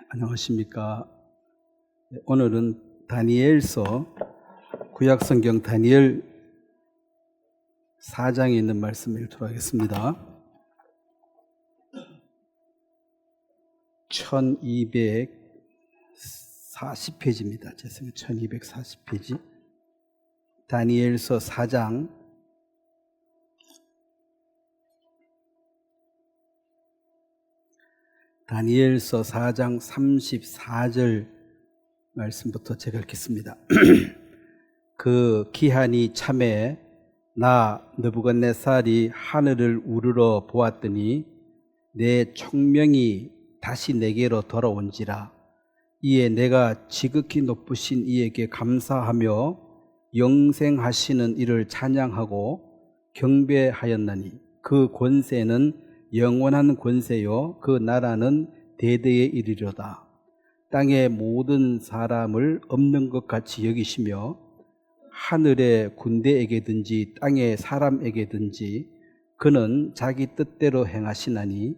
안녕하십니까. 오늘은 다니엘서 구약성경 다니엘 4장에 있는 말씀을 읽도록 하겠습니다. 1240페이지입니다. 죄송해요. 1240페이지. 다니엘서 4장 다니엘서 4장 34절 말씀부터 제가 읽겠습니다. 그 기한이 참에 나 느부갓네살이 하늘을 우러러 보았더니 내 총명이 다시 내게로 돌아온지라. 이에 내가 지극히 높으신 이에게 감사하며 영생하시는 이를 찬양하고 경배하였나니 그 권세는 영원한 권세요 그 나라는 대대에 이르리로다. 땅의 모든 사람을 없는 것 같이 여기시며 하늘의 군대에게든지 땅의 사람에게든지 그는 자기 뜻대로 행하시나니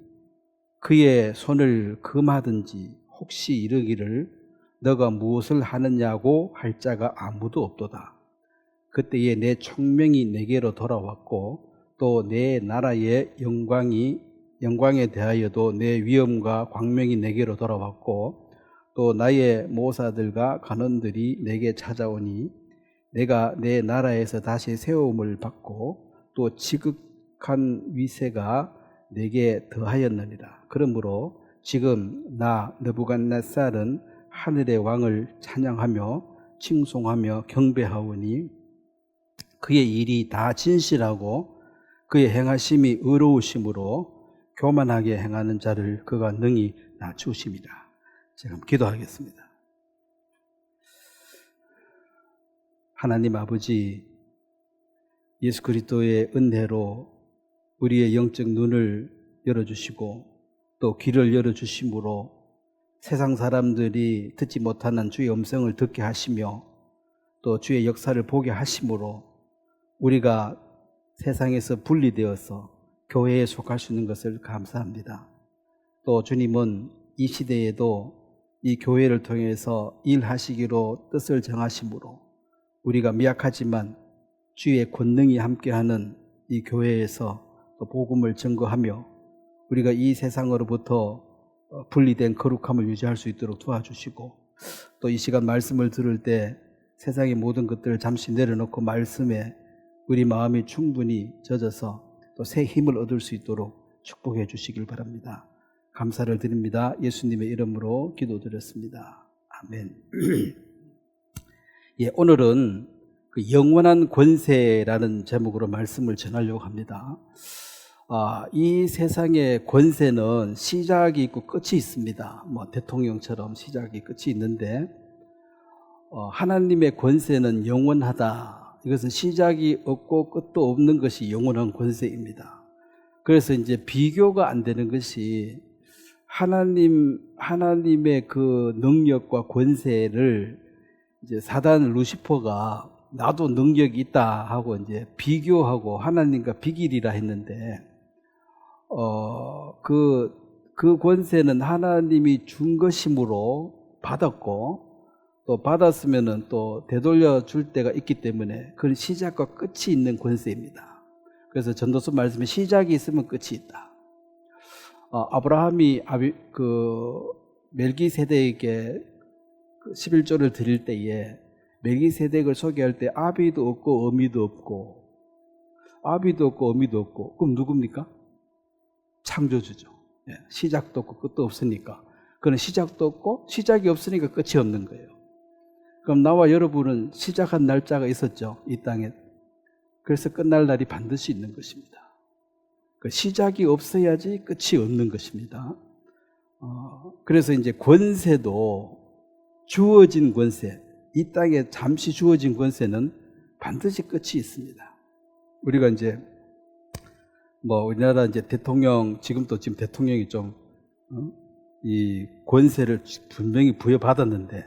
그의 손을 금하든지 혹시 이르기를 너가 무엇을 하느냐고 할 자가 아무도 없도다. 그때에 내 총명이 내게로 돌아왔고 또 내 나라의 영광에 대하여도 내 위엄과 광명이 내게로 돌아왔고 또 나의 모사들과 간원들이 내게 찾아오니 내가 내 나라에서 다시 세움을 받고 또 지극한 위세가 내게 더하였느니라. 그러므로 지금 나 느부갓네살은 하늘의 왕을 찬양하며 칭송하며 경배하오니 그의 일이 다 진실하고 그의 행하심이 의로우심으로 교만하게 행하는 자를 그가 능히 낮추심이라. 제가 기도하겠습니다. 하나님 아버지, 예수 그리스도의 은혜로 우리의 영적 눈을 열어주시고 또 귀를 열어주심으로 세상 사람들이 듣지 못하는 주의 음성을 듣게 하시며 또 주의 역사를 보게 하심으로 우리가 세상에서 분리되어서 교회에 속할 수 있는 것을 감사합니다. 또 주님은 이 시대에도 이 교회를 통해서 일하시기로 뜻을 정하심으로 우리가 미약하지만 주의 권능이 함께하는 이 교회에서 또 복음을 증거하며 우리가 이 세상으로부터 분리된 거룩함을 유지할 수 있도록 도와주시고 또 이 시간 말씀을 들을 때 세상의 모든 것들을 잠시 내려놓고 말씀에 우리 마음이 충분히 젖어서 또 새 힘을 얻을 수 있도록 축복해 주시길 바랍니다. 감사를 드립니다. 예수님의 이름으로 기도드렸습니다. 아멘. 예, 오늘은 그 영원한 권세라는 제목으로 말씀을 전하려고 합니다. 이 세상의 권세는 시작이 있고 끝이 있습니다. 대통령처럼 시작이 끝이 있는데 하나님의 권세는 영원하다. 이것은 시작이 없고 끝도 없는 것이 영원한 권세입니다. 그래서 이제 비교가 안 되는 것이 하나님의 그 능력과 권세를 이제 사단 루시퍼가 나도 능력이 있다 하고 이제 비교하고 하나님과 비길이라 했는데 그 권세는 하나님이 준 것이므로 받았고 또 받았으면은 또 되돌려 줄 때가 있기 때문에 그건 시작과 끝이 있는 권세입니다. 그래서 전도서 말씀에 시작이 있으면 끝이 있다. 아브라함이 멜기세덱에게 11조를 드릴 때에 멜기세덱을 소개할 때 아비도 없고 어미도 없고 그럼 누굽니까? 창조주죠. 시작도 없고 끝도 없으니까. 그건 시작도 없고 시작이 없으니까 끝이 없는 거예요. 그럼 나와 여러분은 시작한 날짜가 있었죠, 이 땅에. 그래서 끝날 날이 반드시 있는 것입니다. 시작이 없어야지 끝이 없는 것입니다. 그래서 이제 권세도 주어진 권세, 이 땅에 잠시 주어진 권세는 반드시 끝이 있습니다. 우리가 이제 우리나라 이제 대통령, 지금 대통령이 좀 이 권세를 분명히 부여받았는데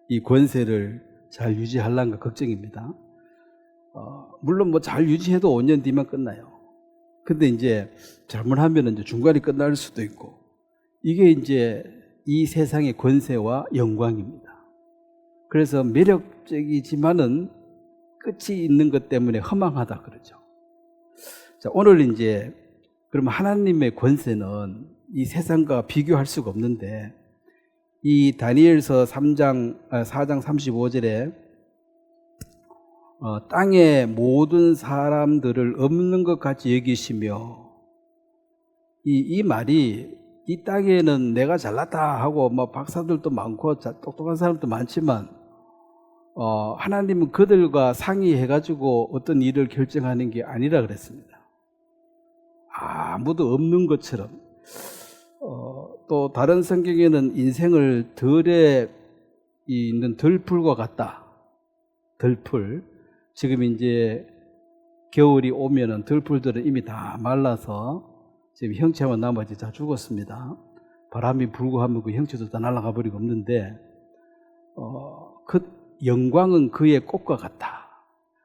이 권세를 잘 유지하려는가 걱정입니다. 물론 잘 유지해도 5년 뒤면 끝나요. 근데 이제 잘못하면 이제 중간에 끝날 수도 있고 이게 이제 이 세상의 권세와 영광입니다. 그래서 매력적이지만은 끝이 있는 것 때문에 허망하다 그러죠. 자, 오늘 이제 그럼 하나님의 권세는 이 세상과 비교할 수가 없는데, 이 다니엘서 4장 35절에 땅의 모든 사람들을 없는 것 같이 여기시며, 이 말이 이 땅에는 내가 잘났다 하고 뭐 박사들도 많고 똑똑한 사람도 많지만 하나님은 그들과 상의해가지고 어떤 일을 결정하는 게 아니라 그랬습니다. 아무도 없는 것처럼. 또 다른 성경에는 인생을 들에 있는 들풀과 같다. 들풀. 지금 이제 겨울이 오면은 들풀들은 이미 다 말라서 지금 형체만 나머지 다 죽었습니다. 바람이 불고 하면 그 형체도 다 날아가 버리고 없는데, 그 영광은 그의 꽃과 같다.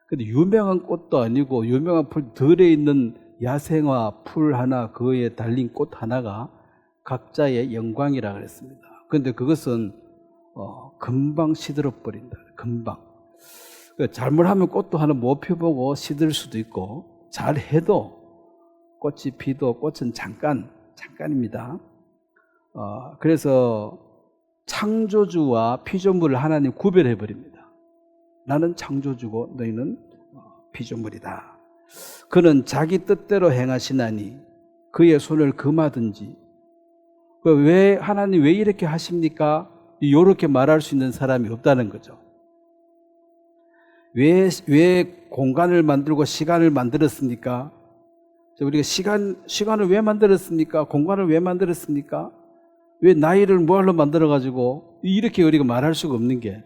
근데 유명한 꽃도 아니고 유명한 풀 들에 있는 야생화 풀 하나, 그에 달린 꽃 하나가 각자의 영광이라 그랬습니다. 그런데 그것은 금방 시들어 버린다. 금방. 잘못하면 꽃도 하나 못 펴보고 시들 수도 있고, 잘해도 꽃이 피도 꽃은 잠깐입니다. 그래서 창조주와 피조물을 하나님 구별해 버립니다. 나는 창조주고 너희는 피조물이다. 그는 자기 뜻대로 행하시나니 그의 손을 금하든지. 왜 하나님 왜 이렇게 하십니까? 이렇게 말할 수 있는 사람이 없다는 거죠. 왜 공간을 만들고 시간을 만들었습니까? 우리가 시간을 왜 만들었습니까? 공간을 왜 만들었습니까? 왜 나이를 뭐하러 만들어가지고, 이렇게 우리가 말할 수가 없는 게,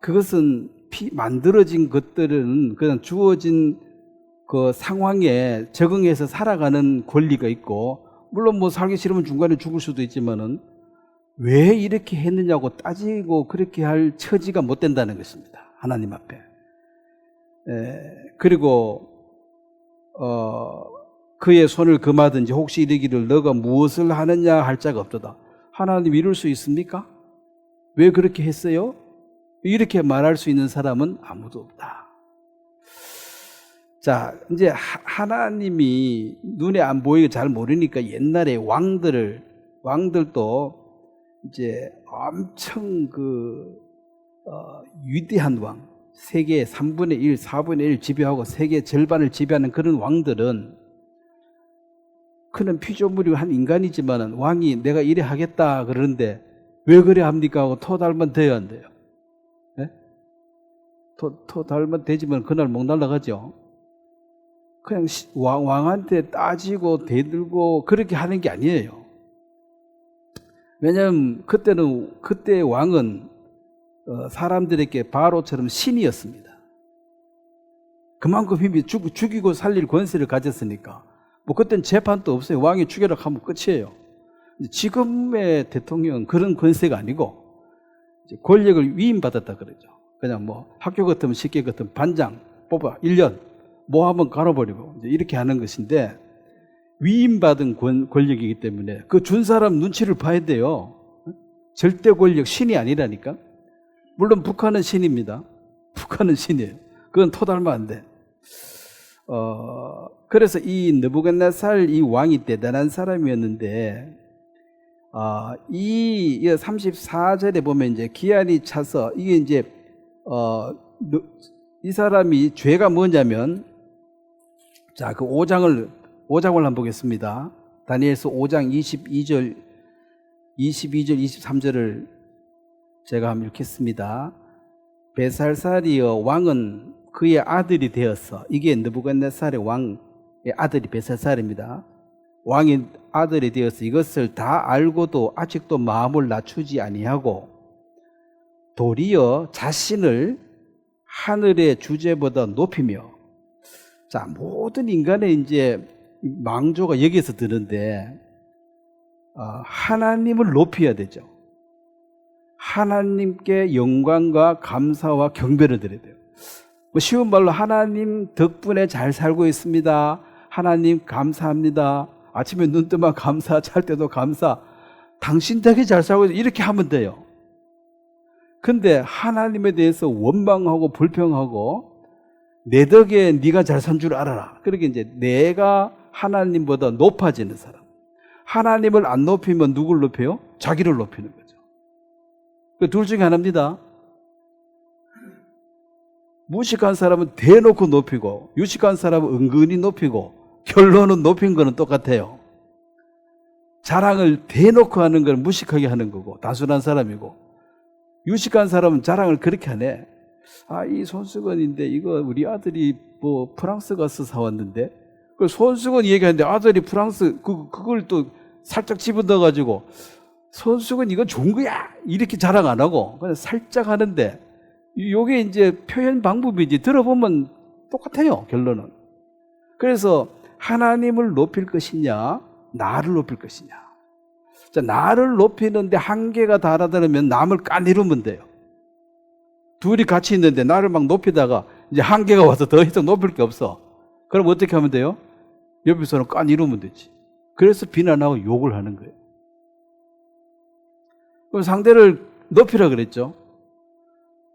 그것은 만들어진 것들은 그냥 주어진 그 상황에 적응해서 살아가는 권리가 있고, 물론 뭐 살기 싫으면 중간에 죽을 수도 있지만은 왜 이렇게 했느냐고 따지고 그렇게 할 처지가 못 된다는 것입니다. 하나님 앞에. 그리고 그의 손을 금하든지 혹시 이르기를 너가 무엇을 하느냐 할 자가 없도다. 하나님 이룰 수 있습니까? 왜 그렇게 했어요? 이렇게 말할 수 있는 사람은 아무도 없다. 자, 이제 하나님이 눈에 안 보이고 잘 모르니까 옛날에 왕들도 이제 엄청 위대한 왕, 세계 3분의 1, 4분의 1 지배하고 세계 절반을 지배하는 그런 왕들은, 그는 피조물이 한 인간이지만 왕이 내가 이래 하겠다 그러는데 왜 그래 합니까 하고 토 달면 돼야 안 돼요? 네? 토 달면 되지만 그날 목 날라가죠. 그냥 왕한테 따지고 대들고 그렇게 하는 게 아니에요. 왜냐하면 그때 왕은 사람들에게 바로처럼 신이었습니다. 그만큼 힘이 죽이고 살릴 권세를 가졌으니까. 뭐 그때는 재판도 없어요. 왕이 죽여라 하면 끝이에요. 지금의 대통령은 그런 권세가 아니고 이제 권력을 위임받았다 그러죠. 그냥 뭐 학교 같으면 쉽게 같으면 반장 뽑아 1년 뭐 한번 갈아버리고 이제 이렇게 하는 것인데, 위임받은 권력이기 때문에 그 준 사람 눈치를 봐야 돼요. 절대 권력 신이 아니라니까. 물론 북한은 신입니다. 북한은 신이에요. 그건 토달면 안 돼. 그래서 이 느부갓네살 이 왕이 대단한 사람이었는데, 이 34절에 보면 이제 기한이 차서 이게 이제 이 사람이 죄가 뭐냐면, 자, 그 5장을 한번 보겠습니다. 다니엘서 5장 22절 23절을 제가 한번 읽겠습니다. 베살살이여 왕은 그의 아들이 되었어. 이게 느부갓네살의 왕의 아들이 베살살입니다. 왕의 아들이 되어서 이것을 다 알고도 아직도 마음을 낮추지 아니하고 도리어 자신을 하늘의 주제보다 높이며. 자, 모든 인간의 이제 망조가 여기서 드는데, 하나님을 높여야 되죠. 하나님께 영광과 감사와 경배를 드려야 돼요. 뭐 쉬운 말로 하나님 덕분에 잘 살고 있습니다. 하나님 감사합니다. 아침에 눈 뜨면 감사, 잘 때도 감사. 당신 되게 잘 살고 있어. 이렇게 하면 돼요. 근데 하나님에 대해서 원망하고 불평하고 내 덕에 네가 잘 산 줄 알아라. 그렇게 이제 내가 하나님보다 높아지는 사람. 하나님을 안 높이면 누굴 높여요? 자기를 높이는 거죠. 그 둘 중에 하나입니다. 무식한 사람은 대놓고 높이고 유식한 사람은 은근히 높이고 결론은 높인 거는 똑같아요. 자랑을 대놓고 하는 건 무식하게 하는 거고 단순한 사람이고, 유식한 사람은 자랑을 그렇게 하네. 아, 이 손수건인데 이거 우리 아들이 뭐 프랑스 가서 사왔는데, 그 손수건 얘기하는데 아들이 프랑스 그걸 또 살짝 집어넣어가지고 손수건 이거 좋은 거야 이렇게 자랑 안 하고 그냥 살짝 하는데, 요게 이제 표현 방법이지 들어보면 똑같아요, 결론은. 그래서 하나님을 높일 것이냐 나를 높일 것이냐. 자, 나를 높이는데 한계가 달아들면 남을 까내리면 돼요. 둘이 같이 있는데 나를 막 높이다가 이제 한계가 와서 더 이상 높일 게 없어. 그럼 어떻게 하면 돼요? 옆에 사람 까내리면 되지. 그래서 비난하고 욕을 하는 거예요. 그럼 상대를 높이라 그랬죠.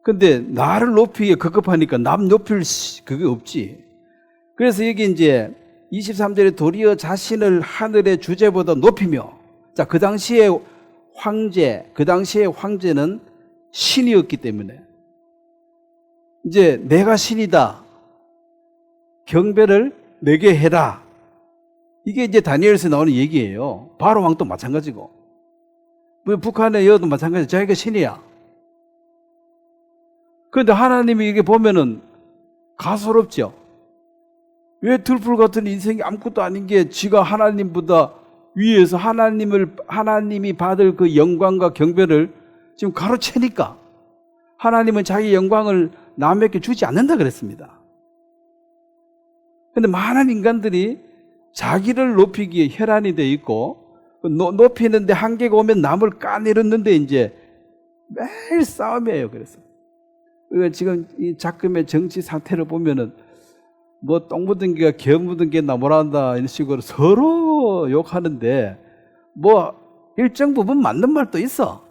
근데 나를 높이기에 급급하니까 남 높일 그게 없지. 그래서 여기 이제 23절에 도리어 자신을 하늘의 주제보다 높이며, 자, 그 당시에 황제는 신이었기 때문에 이제 내가 신이다, 경배를 내게 해라, 이게 이제 다니엘에서 나오는 얘기예요. 바로 왕도 마찬가지고, 북한의 여도 마찬가지, 자기가 신이야. 그런데 하나님이 이게 보면은 가소롭죠. 왜 들풀 같은 인생이 아무것도 아닌 게 지가 하나님보다 위에서 하나님이 받을 그 영광과 경배를 지금 가로채니까, 하나님은 자기 영광을 남에게 주지 않는다 그랬습니다. 그런데 많은 인간들이 자기를 높이기에 혈안이 돼 있고, 높이는데 한계가 오면 남을 까내렸는데 이제 매일 싸움이에요. 그래서 지금 이 작금의 정치 상태를 보면은 뭐 똥 묻은 개가 개 묻은 개나 뭐라 한다 이런 식으로 서로 욕하는데, 뭐 일정 부분 맞는 말도 있어.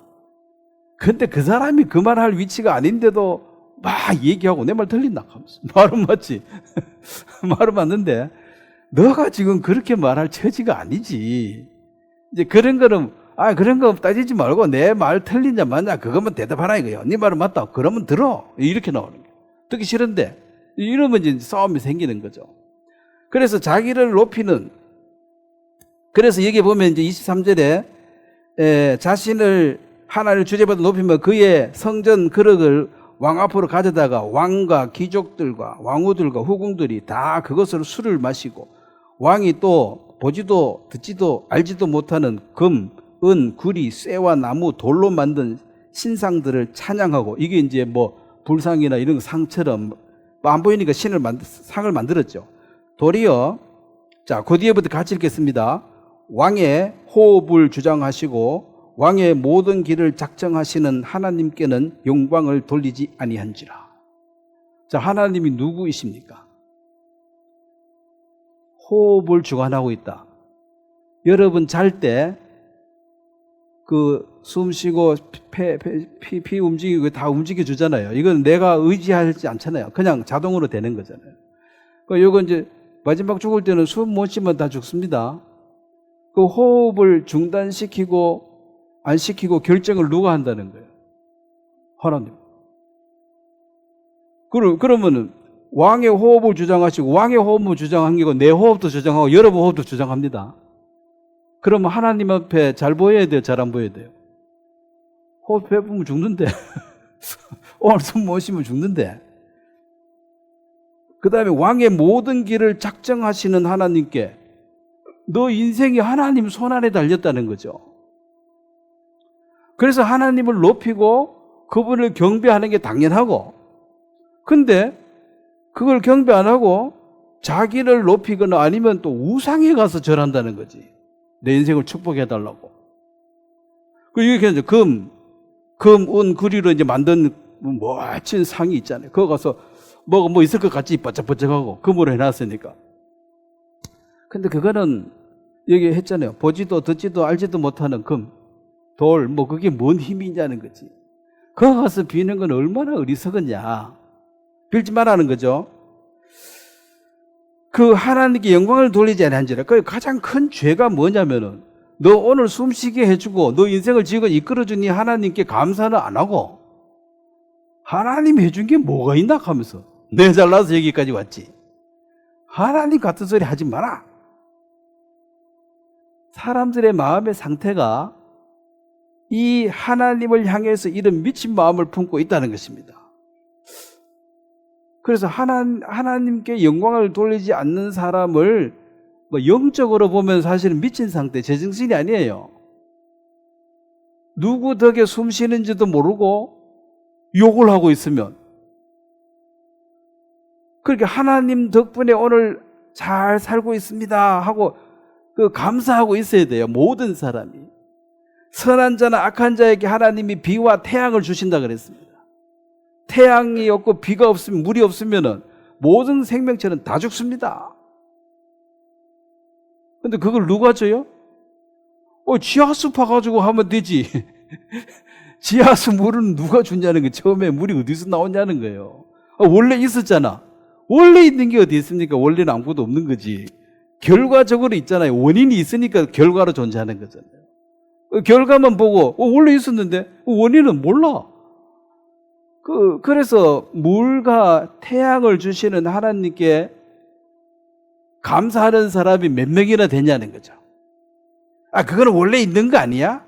근데 그 사람이 그 말할 위치가 아닌데도 막 얘기하고 내 말 틀린다 하면서, 말은 맞지. 말은 맞는데 너가 지금 그렇게 말할 처지가 아니지. 이제 그런 거는 그런 거 따지지 말고 내 말 틀린냐 맞냐 그것만 대답하라 이거예요. 네 말은 맞다 그러면 들어, 이렇게 나오는 거예요. 듣기 싫은데 이러면 이제 싸움이 생기는 거죠. 그래서 자기를 높이는, 그래서 여기 보면 이제 23절에 자신을 하나님을 주제보다 높이면 그의 성전 그릇을 왕 앞으로 가져다가 왕과 귀족들과 왕후들과 후궁들이 다 그것으로 술을 마시고, 왕이 또 보지도 듣지도 알지도 못하는 금, 은, 구리, 쇠와 나무, 돌로 만든 신상들을 찬양하고, 이게 이제 뭐 불상이나 이런 상처럼 안 보이니까 상을 만들었죠. 도리어, 자, 그 뒤에부터 같이 읽겠습니다. 왕의 호흡을 주장하시고 왕의 모든 길을 작정하시는 하나님께는 영광을 돌리지 아니한지라. 자, 하나님이 누구이십니까? 호흡을 주관하고 있다. 여러분 잘 때 그 숨 쉬고 피 움직이고 다 움직여 주잖아요. 이건 내가 의지하지 않잖아요. 그냥 자동으로 되는 거잖아요. 이건 이제 마지막 죽을 때는 숨 못 쉬면 다 죽습니다. 그 호흡을 중단시키고 안 시키고 결정을 누가 한다는 거예요? 하나님. 그러면은 왕의 호흡을 주장하시고, 왕의 호흡을 주장한 게고 내 호흡도 주장하고 여러분 호흡도 주장합니다. 그러면 하나님 앞에 잘 보여야 돼요, 잘 안 보여야 돼요? 호흡 해보면 죽는데 오늘 숨 못 쉬면 죽는데. 그 다음에 왕의 모든 길을 작정하시는 하나님께, 너 인생이 하나님 손안에 달렸다는 거죠. 그래서 하나님을 높이고 그분을 경배하는 게 당연하고, 근데 그걸 경배 안 하고 자기를 높이거나 아니면 또 우상에 가서 절한다는 거지. 내 인생을 축복해달라고. 이게 이제 금, 은, 구리로 이제 만든 멋진 상이 있잖아요. 그거 가서 뭐 있을 것 같이 바짝바짝하고 금으로 해놨으니까. 근데 그거는 여기 했잖아요. 보지도 듣지도 알지도 못하는 금. 돌, 뭐 그게 뭔 힘이냐는 거지. 거기 가서 비는 건 얼마나 어리석었냐. 빌지 말라는 거죠. 그 하나님께 영광을 돌리지 않은지라. 그 가장 큰 죄가 뭐냐면은 너 오늘 숨쉬게 해주고 너 인생을 지금 이끌어준 이 하나님께 감사는 안 하고 하나님 해준 게 뭐가 있나 하면서 내가 잘나서 여기까지 왔지. 하나님 같은 소리 하지 마라. 사람들의 마음의 상태가 이 하나님을 향해서 이런 미친 마음을 품고 있다는 것입니다. 그래서 하나님께 영광을 돌리지 않는 사람을 뭐 영적으로 보면 사실은 미친 상태, 제정신이 아니에요. 누구 덕에 숨 쉬는지도 모르고 욕을 하고 있으면, 그렇게 하나님 덕분에 오늘 잘 살고 있습니다 하고 그 감사하고 있어야 돼요. 모든 사람이. 선한 자나 악한 자에게 하나님이 비와 태양을 주신다 그랬습니다. 태양이 없고 비가 없으면, 물이 없으면 모든 생명체는 다 죽습니다. 근데 그걸 누가 줘요? 지하수 파가지고 하면 되지. 지하수 물은 누가 주냐는 거예요. 처음에 물이 어디서 나오냐는 거예요. 원래 있었잖아. 원래 있는 게 어디 있습니까? 원래는 아무것도 없는 거지. 결과적으로 있잖아요. 원인이 있으니까 결과로 존재하는 거잖아요. 결과만 보고 원래 있었는데 원인은 몰라. 그래서 물과 태양을 주시는 하나님께 감사하는 사람이 몇 명이나 되냐는 거죠. 그거는 원래 있는 거 아니야?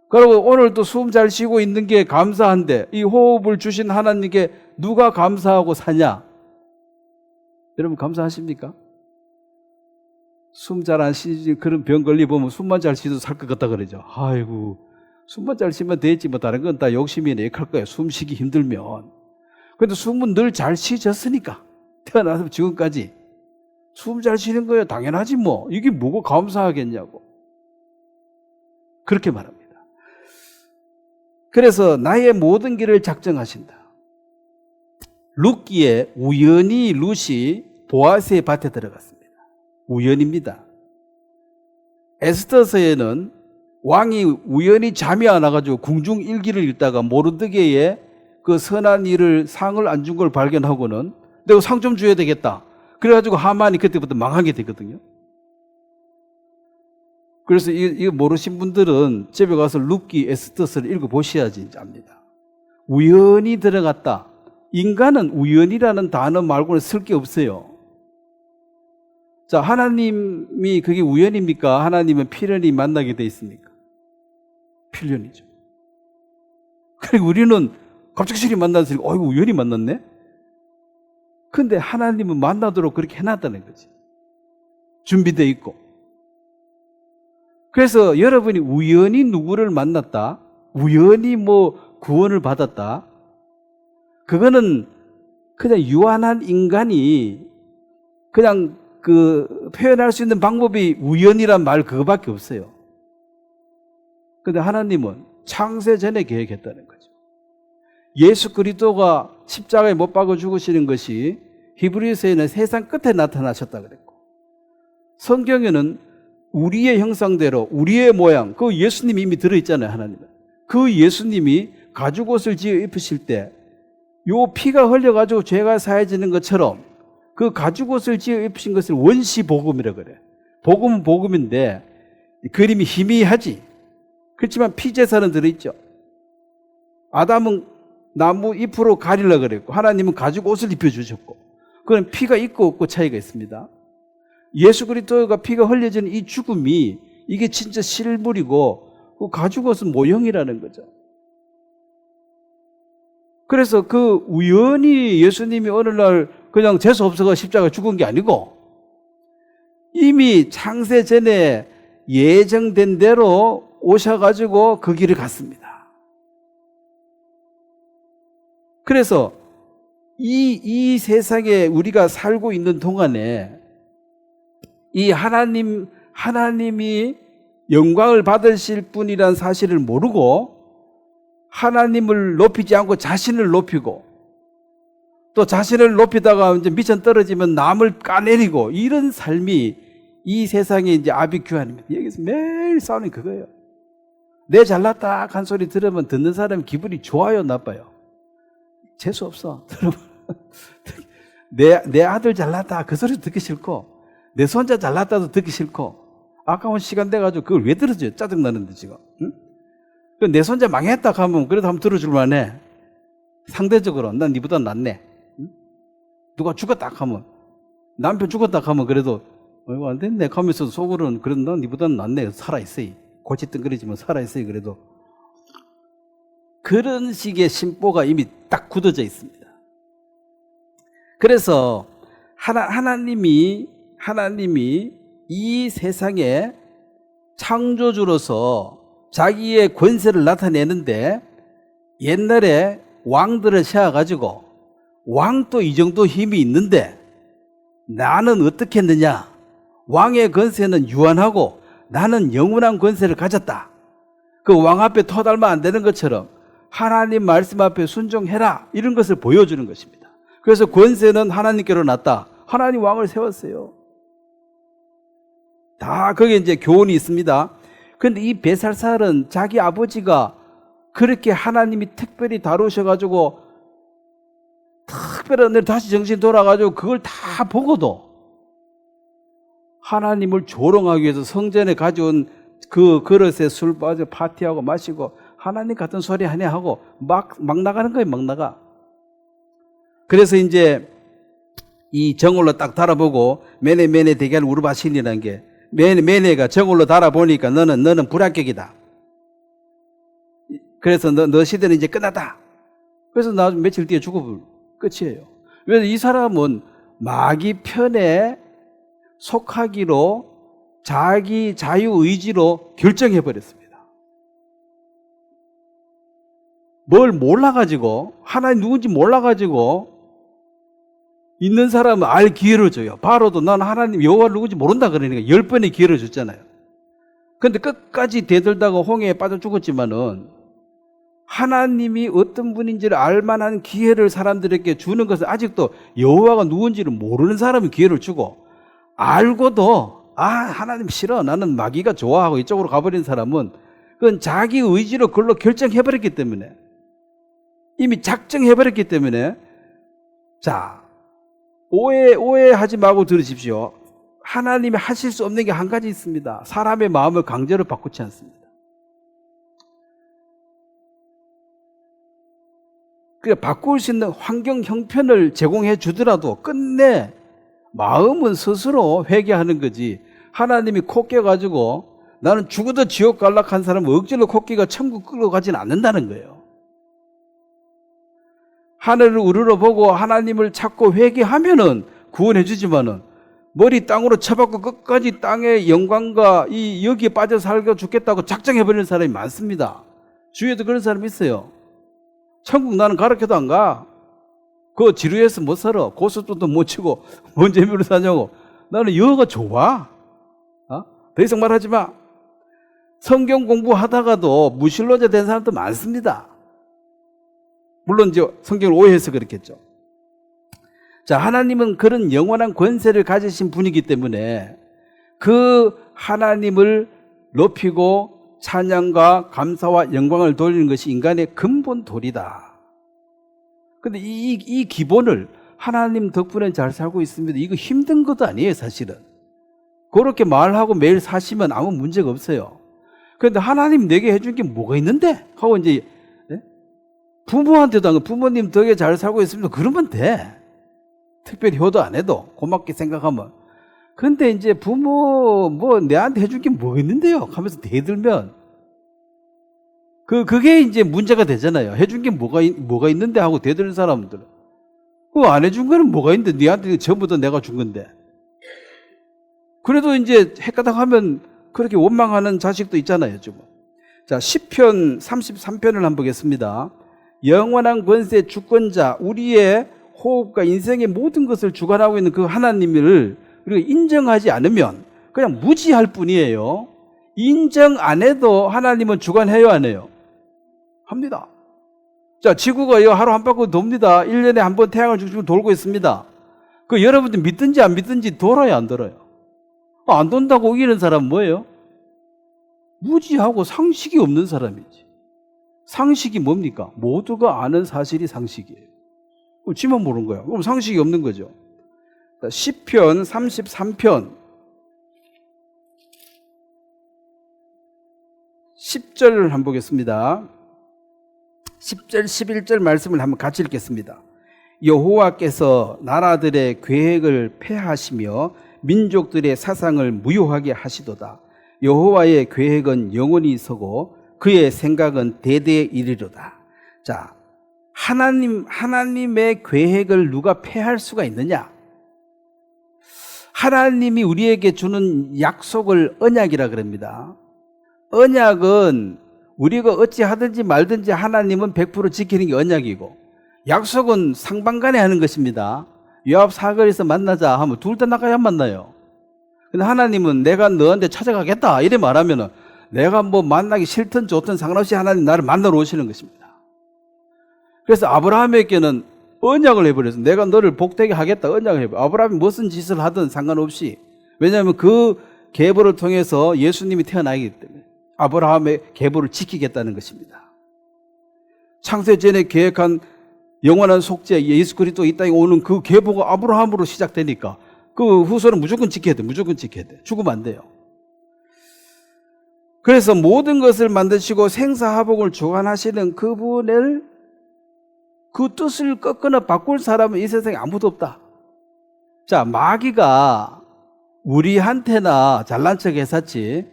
그리고 오늘 또 숨 잘 쉬고 있는 게 감사한데 이 호흡을 주신 하나님께 누가 감사하고 사냐? 여러분 감사하십니까? 숨 잘 안 쉬지 그런 병 걸리보면 숨만 잘 쉬도 살 것 같다 그러죠. 아이고 숨만 잘 쉬면 되지 뭐 다른 건 다 욕심이네 약할 거야. 숨 쉬기 힘들면. 근데 숨은 늘 잘 쉬졌으니까 태어나서 지금까지 숨 잘 쉬는 거예요. 당연하지 뭐. 이게 뭐고 감사하겠냐고. 그렇게 말합니다. 그래서 나의 모든 길을 작정하신다. 룻기에 우연히 룻이 보아스의 밭에 들어갔습니다. 우연입니다. 에스더서에는 왕이 우연히 잠이 안 와가지고 궁중 일기를 읽다가 모르드게의 그 선한 일을 상을 안 준 걸 발견하고는 내가 상 좀 줘야 되겠다. 그래가지고 하만이 그때부터 망하게 되거든요. 그래서 이거 모르신 분들은 집에 가서 룻기 에스더서를 읽어보셔야지 압니다. 우연히 들어갔다. 인간은 우연이라는 단어 말고는 쓸 게 없어요. 자, 하나님이 그게 우연입니까? 하나님은 필연히 만나게 돼 있습니까? 필연이죠. 그리고 우리는 갑작스레 만나서 이거 우연히 만났네? 근데 하나님은 만나도록 그렇게 해놨다는 거지. 준비되어 있고. 그래서 여러분이 우연히 누구를 만났다, 우연히 뭐 구원을 받았다, 그거는 그냥 유한한 인간이 그냥 표현할 수 있는 방법이 우연이란 말 그거밖에 없어요. 근데 하나님은 창세 전에 계획했다는 거죠. 예수 그리스도가 십자가에 못 박아 죽으시는 것이 히브리서에는 세상 끝에 나타나셨다 그랬고, 성경에는 우리의 형상대로 우리의 모양, 그 예수님이 이미 들어있잖아요. 하나님은 그 예수님이 가죽옷을 지어 입으실 때 요 피가 흘려가지고 죄가 사해지는 것처럼 그 가죽옷을 지어 입으신 것을 원시복음이라고 그래. 복음은 복음인데 그림이 희미하지. 그렇지만 피제사는 들어있죠. 아담은 나무 잎으로 가리려고 그랬고 하나님은 가죽옷을 입혀주셨고, 그건 피가 있고 없고 차이가 있습니다. 예수 그리스도가 피가 흘려지는 이 죽음이 이게 진짜 실물이고 그 가죽옷은 모형이라는 거죠. 그래서 그 우연히 예수님이 어느 날 그냥 재수 없어서 십자가에 죽은 게 아니고 이미 창세 전에 예정된 대로 오셔가지고 그 길을 갔습니다. 그래서 이 세상에 우리가 살고 있는 동안에 이 하나님이 영광을 받으실 분이란 사실을 모르고 하나님을 높이지 않고 자신을 높이고 또 자신을 높이다가 이제 미천 떨어지면 남을 까내리고 이런 삶이 이 세상에 이제 아비규환입니다. 여기서 매일 싸우는 그거예요. 내 잘났다 한 소리 들으면 듣는 사람이 기분이 좋아요, 나빠요? 재수 없어. 내 아들 잘났다 그 소리 듣기 싫고, 내 손자 잘났다도 듣기 싫고, 아까운 시간 돼가지고 그걸 왜 들어줘요? 짜증나는데 지금. 응? 내 손자 망했다 하면 그래도 한번 들어줄만 해. 상대적으로 난 니보다 낫네. 응? 누가 죽었다 하면, 남편 죽었다 하면 그래도 안 됐네 하면서 속으로는 그래도 난 니보다 낫네. 살아있어요. 골치 뜬그리지만 살아있어요. 그래도 그런 식의 심보가 이미 딱 굳어져 있습니다. 그래서 하나님이 이 세상에 창조주로서 자기의 권세를 나타내는데, 옛날에 왕들을 세워가지고 왕도 이 정도 힘이 있는데 나는 어떻게 했느냐? 왕의 권세는 유한하고 나는 영원한 권세를 가졌다. 그 왕 앞에 토달면 안 되는 것처럼 하나님 말씀 앞에 순종해라, 이런 것을 보여주는 것입니다. 그래서 권세는 하나님께로 났다. 하나님 왕을 세웠어요. 다 거기에 이제 교훈이 있습니다. 그런데 이 벳살살은 자기 아버지가 그렇게 하나님이 특별히 다루셔가지고 특별한 날 다시 정신 돌아가지고 그걸 다 보고도 하나님을 조롱하기 위해서 성전에 가져온 그 그릇에 술 빠져 파티하고 마시고 하나님 같은 소리 하네 하고 막 나가는 거예요. 막 나가. 그래서 이제 이 정올로 딱 달아보고 메네 대결 우르바신이라는 게, 메네가 정올로 달아보니까 너는 불합격이다. 그래서 너 시대는 이제 끝났다. 그래서 나중에 며칠 뒤에 죽어버려. 끝이에요. 그래서 이 사람은 마귀 편에 속하기로 자기 자유의지로 결정해버렸습니다. 뭘 몰라가지고, 하나님 누군지 몰라가지고 있는 사람은 알 기회를 줘요. 바로도 난 하나님 여호와 누군지 모른다 그러니까 10번의 기회를 줬잖아요. 그런데 끝까지 대들다가 홍해에 빠져 죽었지만은 하나님이 어떤 분인지를 알만한 기회를 사람들에게 주는 것은, 아직도 여호와가 누군지를 모르는 사람이 기회를 주고, 알고도 하나님 싫어, 나는 마귀가 좋아하고 이쪽으로 가버린 사람은 그건 자기 의지로 그걸로 결정해버렸기 때문에, 이미 작정해버렸기 때문에, 자, 오해하지 말고 들으십시오. 하나님이 하실 수 없는 게 한 가지 있습니다. 사람의 마음을 강제로 바꾸지 않습니다. 그러니까 바꿀 수 있는 환경 형편을 제공해 주더라도 끝내 마음은 스스로 회개하는 거지, 하나님이 코 깨가지고 나는 죽어도 지옥 갈락한 사람은 억지로 코끼가 천국 끌고 가지는 않는다는 거예요. 하늘을 우러러보고 하나님을 찾고 회개하면은 구원해 주지만은, 머리 땅으로 쳐박고 끝까지 땅의 영광과 여기에 빠져 살고 죽겠다고 작정해버리는 사람이 많습니다. 주위에도 그런 사람이 있어요. 천국 나는 가르쳐도 안 가. 그거 지루해서 못 살아. 고속도도 못 치고 뭔 재미로 사냐고. 나는 여가 좋아. 더 이상 말하지 마. 성경 공부하다가도 무신론자 된 사람도 많습니다. 물론 이제 성경을 오해해서 그렇겠죠. 자, 하나님은 그런 영원한 권세를 가지신 분이기 때문에 그 하나님을 높이고 찬양과 감사와 영광을 돌리는 것이 인간의 근본 도리다. 근데 이 기본을 하나님 덕분에 잘 살고 있습니다. 이거 힘든 것도 아니에요, 사실은. 그렇게 말하고 매일 사시면 아무 문제가 없어요. 그런데 하나님 내게 해준 게 뭐가 있는데? 하고 이제 부모한테도 부모님 덕에 잘 살고 있습니다. 그러면 돼. 특별히 효도 안 해도 고맙게 생각하면. 근데 이제 부모 내한테 해줄 게 뭐 있는데요? 하면서 대들면 그게 이제 문제가 되잖아요. 해준 게 뭐가 있는데 하고 대드는 사람들. 그거 안 해준 거는 뭐가 있는데, 니한테 전부 다 내가 준 건데. 그래도 이제 헷가닥 하면 그렇게 원망하는 자식도 있잖아요, 지금. 자, 시편 33편을 한번 보겠습니다. 영원한 권세 주권자, 우리의 호흡과 인생의 모든 것을 주관하고 있는 그 하나님을 우리가 인정하지 않으면 그냥 무지할 뿐이에요. 인정 안 해도 하나님은 주관해요, 안 해요? 합니다. 자, 지구가 하루 한 바퀴 돕니다. 1년에 한 번 태양을 중심으로 돌고 있습니다. 그 여러분들 믿든지 안 믿든지 돌아요, 안 돌아요? 안 돈다고 이기는 사람은 뭐예요? 무지하고 상식이 없는 사람이지. 상식이 뭡니까? 모두가 아는 사실이 상식이에요. 그럼 지만 모르는 거야. 그럼 상식이 없는 거죠. 시편 33편 10절 한번 보겠습니다. 10절 11절 말씀을 한번 같이 읽겠습니다. 여호와께서 나라들의 계획을 폐하시며 민족들의 사상을 무효하게 하시도다. 여호와의 계획은 영원히 서고 그의 생각은 대대에 이르리로다. 자, 하나님의 계획을 누가 폐할 수가 있느냐? 하나님이 우리에게 주는 약속을 언약이라 그럽니다. 언약은 우리가 어찌 하든지 말든지 하나님은 100% 지키는 게 언약이고, 약속은 상반간에 하는 것입니다. 요압 사거리에서 만나자 하면 둘 다 나가야 만나요. 근데 하나님은 내가 너한테 찾아가겠다 이래 말하면은 내가 뭐 만나기 싫든 좋든 상관없이 하나님 나를 만나러 오시는 것입니다. 그래서 아브라함에게는 언약을 해버렸어요. 내가 너를 복되게 하겠다 언약을 해버렸어요. 아브라함이 무슨 짓을 하든 상관없이, 왜냐하면 그 계보를 통해서 예수님이 태어나기 때문에 아브라함의 계보를 지키겠다는 것입니다. 창세 전에 계획한 영원한 속죄 예수 그리스도 이 땅에 오는 그 계보가 아브라함으로 시작되니까 그 후손은 무조건 지켜야 돼. 무조건 지켜야 돼. 죽으면 안 돼요. 그래서 모든 것을 만드시고 생사화복을 주관하시는 그분을, 그 뜻을 꺾거나 바꿀 사람은 이 세상에 아무도 없다. 자, 마귀가 우리한테나 잘난 척 했었지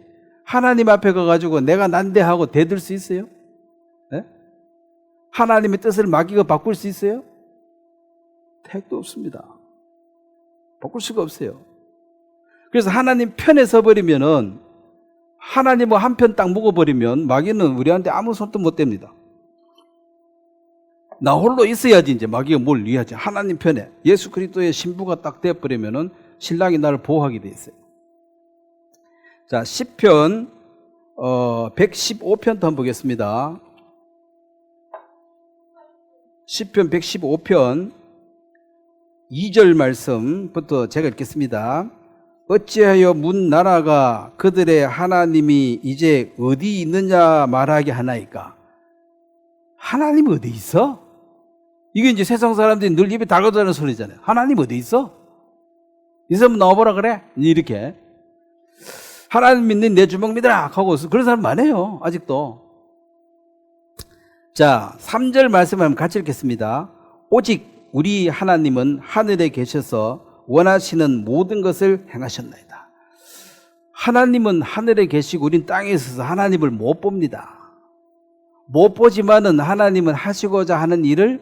하나님 앞에 가가지고 내가 난데하고 대들 수 있어요? 네? 하나님의 뜻을 마귀가 바꿀 수 있어요? 택도 없습니다. 바꿀 수가 없어요. 그래서 하나님 편에 서버리면은, 하나님을 한 편 딱 먹어버리면 마귀는 우리한테 아무 손도 못 댑니다. 나 홀로 있어야지 이제 마귀가 뭘 이해하지. 하나님 편에 예수 그리스도의 신부가 딱 되어버리면은 신랑이 나를 보호하게 돼 있어요. 자, 시편 115편 한번 보겠습니다. 시편 115편 2절 말씀부터 제가 읽겠습니다. 어찌하여 문 나라가 그들의 하나님이 이제 어디 있느냐 말하게 하나이까? 하나님 어디 있어? 이게 이제 세상 사람들이 늘 입에 달고드는 소리잖아요. 하나님 어디 있어? 있으면 나와보라 그래? 이렇게. 하나님 믿는 내 주먹 믿으라 하고 그런 사람 많아요. 아직도. 자, 3절 말씀 한번 같이 읽겠습니다. 오직 우리 하나님은 하늘에 계셔서 원하시는 모든 것을 행하셨나이다. 하나님은 하늘에 계시고 우린 땅에 있어서 하나님을 못 봅니다. 못 보지만은 하나님은 하시고자 하는 일을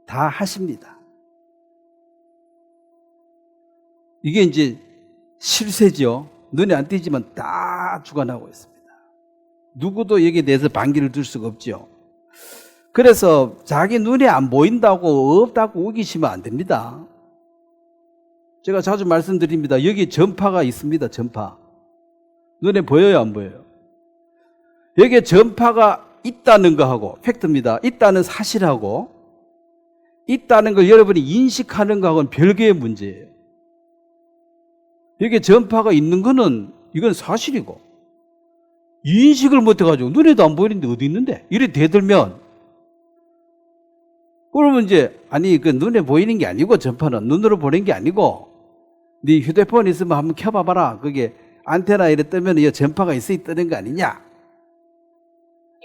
다 하십니다. 이게 이제 실세죠. 눈에 안 띄지만 다 주관하고 있습니다. 누구도 여기에 대해서 반기를 둘 수가 없죠. 그래서 자기 눈에 안 보인다고 없다고 우기시면 안 됩니다. 제가 자주 말씀드립니다. 여기 전파가 있습니다. 전파. 눈에 보여요, 안 보여요? 여기에 전파가 있다는 거하고, 팩트입니다. 있다는 사실하고, 있다는 걸 여러분이 인식하는 거하고는 별개의 문제예요. 여기에 전파가 있는 거는 이건 사실이고, 인식을 못해가지고 눈에도 안 보이는데 어디 있는데? 이래 대들면, 그러면 이제, 아니, 그 눈에 보이는 게 아니고, 전파는 눈으로 보는 게 아니고, 네 휴대폰 있으면 한번 켜봐봐라. 그게 안테나 이래 뜨면 이 전파가 있어 뜨는 거 아니냐?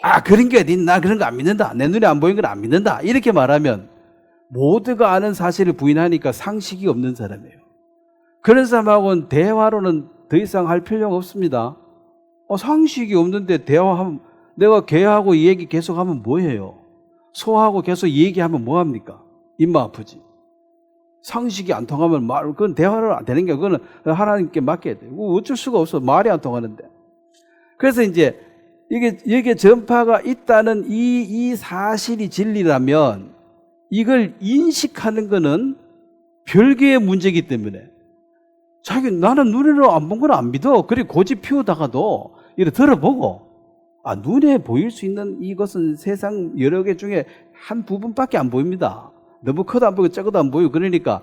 아, 그런 게 어디 있나? 그런 거 안 믿는다. 내 눈에 안 보이는 건 안 믿는다. 이렇게 말하면 모두가 아는 사실을 부인하니까 상식이 없는 사람이에요. 그런 사람하고는 대화로는 더 이상 할 필요가 없습니다. 상식이 없는데 대화하면, 내가 걔하고 이 얘기 계속하면 뭐해요? 소하고 계속 얘기하면 뭐합니까? 입만 아프지. 상식이 안 통하면 그건 대화를 안 되는 게, 그거는 하나님께 맡겨야 돼요. 어쩔 수가 없어. 말이 안 통하는데. 그래서 이제 이게 전파가 있다는 이 사실이 진리라면 이걸 인식하는 거는 별개의 문제이기 때문에 나는 눈으로 안 본 건 안 믿어. 그래 고집 피우다가도 이렇게 들어보고, 눈에 보일 수 있는 이것은 세상 여러 개 중에 한 부분밖에 안 보입니다. 너무 커도 안 보이고 작아도 안 보이고, 그러니까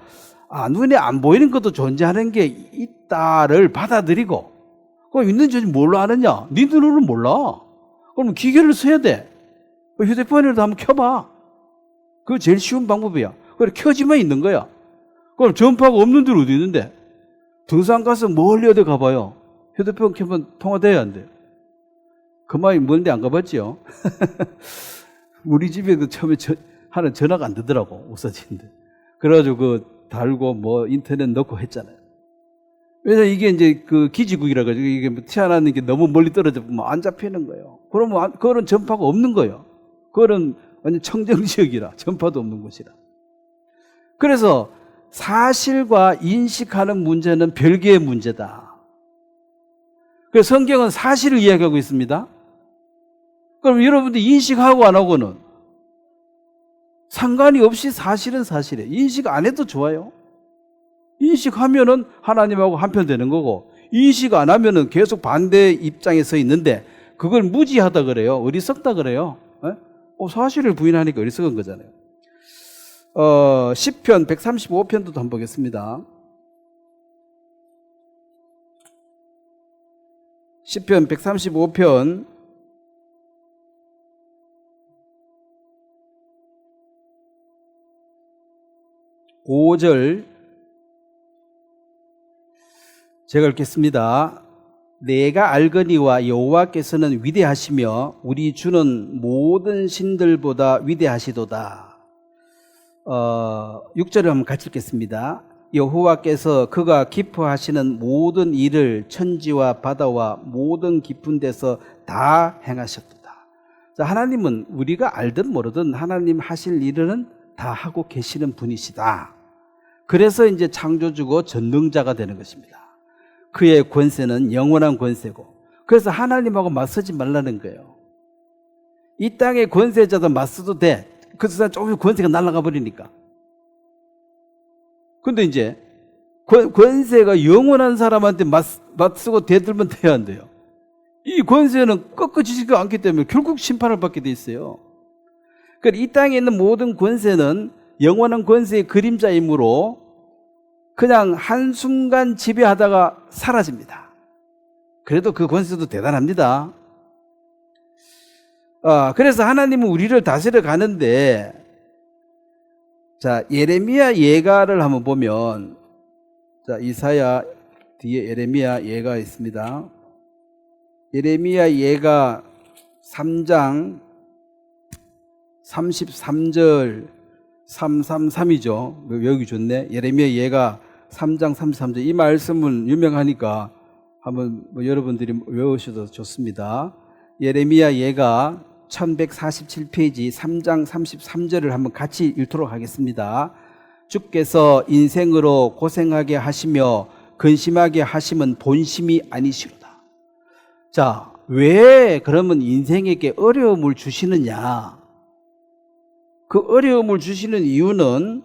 눈에 안 보이는 것도 존재하는 게 있다를 받아들이고, 그럼 있는지 뭘로 아느냐? 네 눈으로는 몰라. 그럼 기계를 써야 돼. 휴대폰이라도 한번 켜봐. 그거 제일 쉬운 방법이야. 그래, 켜지만 있는 거야. 그럼 전파가 없는 데는 어디 있는데? 등산 가서 멀리 어디 가봐요. 휴대폰 켜면 통화돼야 안 돼요. 그만이 먼데 안 가봤지요? 우리 집에 그 처음에 하는 전화가 안 되더라고, 없어지는데. 그래가지고 그 달고 뭐 인터넷 넣고 했잖아요. 왜냐 이게 이제 그 기지국이라 가지고 이게 뭐 태어나는 게 너무 멀리 떨어져 보면 안 잡히는 거예요. 그러면 그거는 전파가 없는 거예요. 그거는 완전 청정 지역이라 전파도 없는 곳이라. 그래서 사실과 인식하는 문제는 별개의 문제다. 그래서 성경은 사실을 이야기하고 있습니다. 그럼 여러분들 인식하고 안 하고는 상관이 없이 사실은 사실이에요. 인식 안 해도 좋아요. 인식하면은 하나님하고 한편 되는 거고, 인식 안 하면은 계속 반대 입장에 서 있는데 그걸 무지하다 그래요. 어리석다 그래요. 사실을 부인하니까 어리석은 거잖아요. 시편 135편도 한번 보겠습니다. 시편 135편 5절 제가 읽겠습니다. 내가 알거니와 여호와께서는 위대하시며 우리 주는 모든 신들보다 위대하시도다. 6절을 한번 같이 읽겠습니다. 여호와께서 그가 기뻐하시는 모든 일을 천지와 바다와 모든 깊은 데서 다 행하셨도다. 자, 하나님은 우리가 알든 모르든 하나님 하실 일은 다 하고 계시는 분이시다. 그래서 이제 창조주고 전능자가 되는 것입니다. 그의 권세는 영원한 권세고, 그래서 하나님하고 맞서지 말라는 거예요. 이 땅의 권세자도 맞서도 돼. 그 사람 조금 권세가 날아가 버리니까. 근데 이제 권세가 영원한 사람한테 맞서고 대들면 돼야 안 돼요. 이 권세는 꺾어지지가 않기 때문에 결국 심판을 받게 돼 있어요. 그러니까 이 땅에 있는 모든 권세는 영원한 권세의 그림자이므로 그냥 한순간 지배하다가 사라집니다. 그래도 그 권세도 대단합니다. 그래서 하나님은 우리를 다스려 가는데, 자, 예레미야 예가를 한번 보면, 자, 이사야 뒤에 예레미야 예가 있습니다. 예레미야 예가 3장 33절 333이죠. 여기 좋네. 예레미야 예가 3장 33절. 이 말씀은 유명하니까 한번 여러분들이 외우셔도 좋습니다. 예레미야 예가 1147페이지 3장 33절을 한번 같이 읽도록 하겠습니다. 주께서 인생으로 고생하게 하시며 근심하게 하심은 본심이 아니시로다. 자, 왜 그러면 인생에게 어려움을 주시느냐? 그 어려움을 주시는 이유는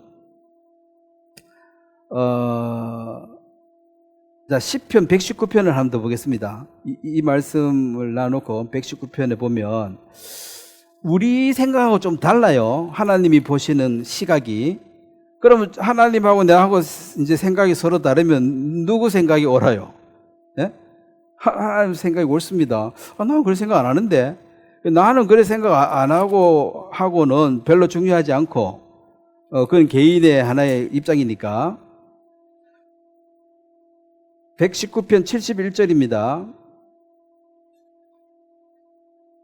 자, 시편 119편을 한번 더 보겠습니다. 이 말씀을 나누고 119편에 보면 우리 생각하고 좀 달라요. 하나님이 보시는 시각이. 그러면 하나님하고 내하고 이제 생각이 서로 다르면 누구 생각이 옳아요? 예? 하나님 생각이 옳습니다. 나는 그런 생각 안 하는데. 나는 그런 생각 안 하고는 별로 중요하지 않고, 그건 개인의 하나의 입장이니까. 119편 71절입니다.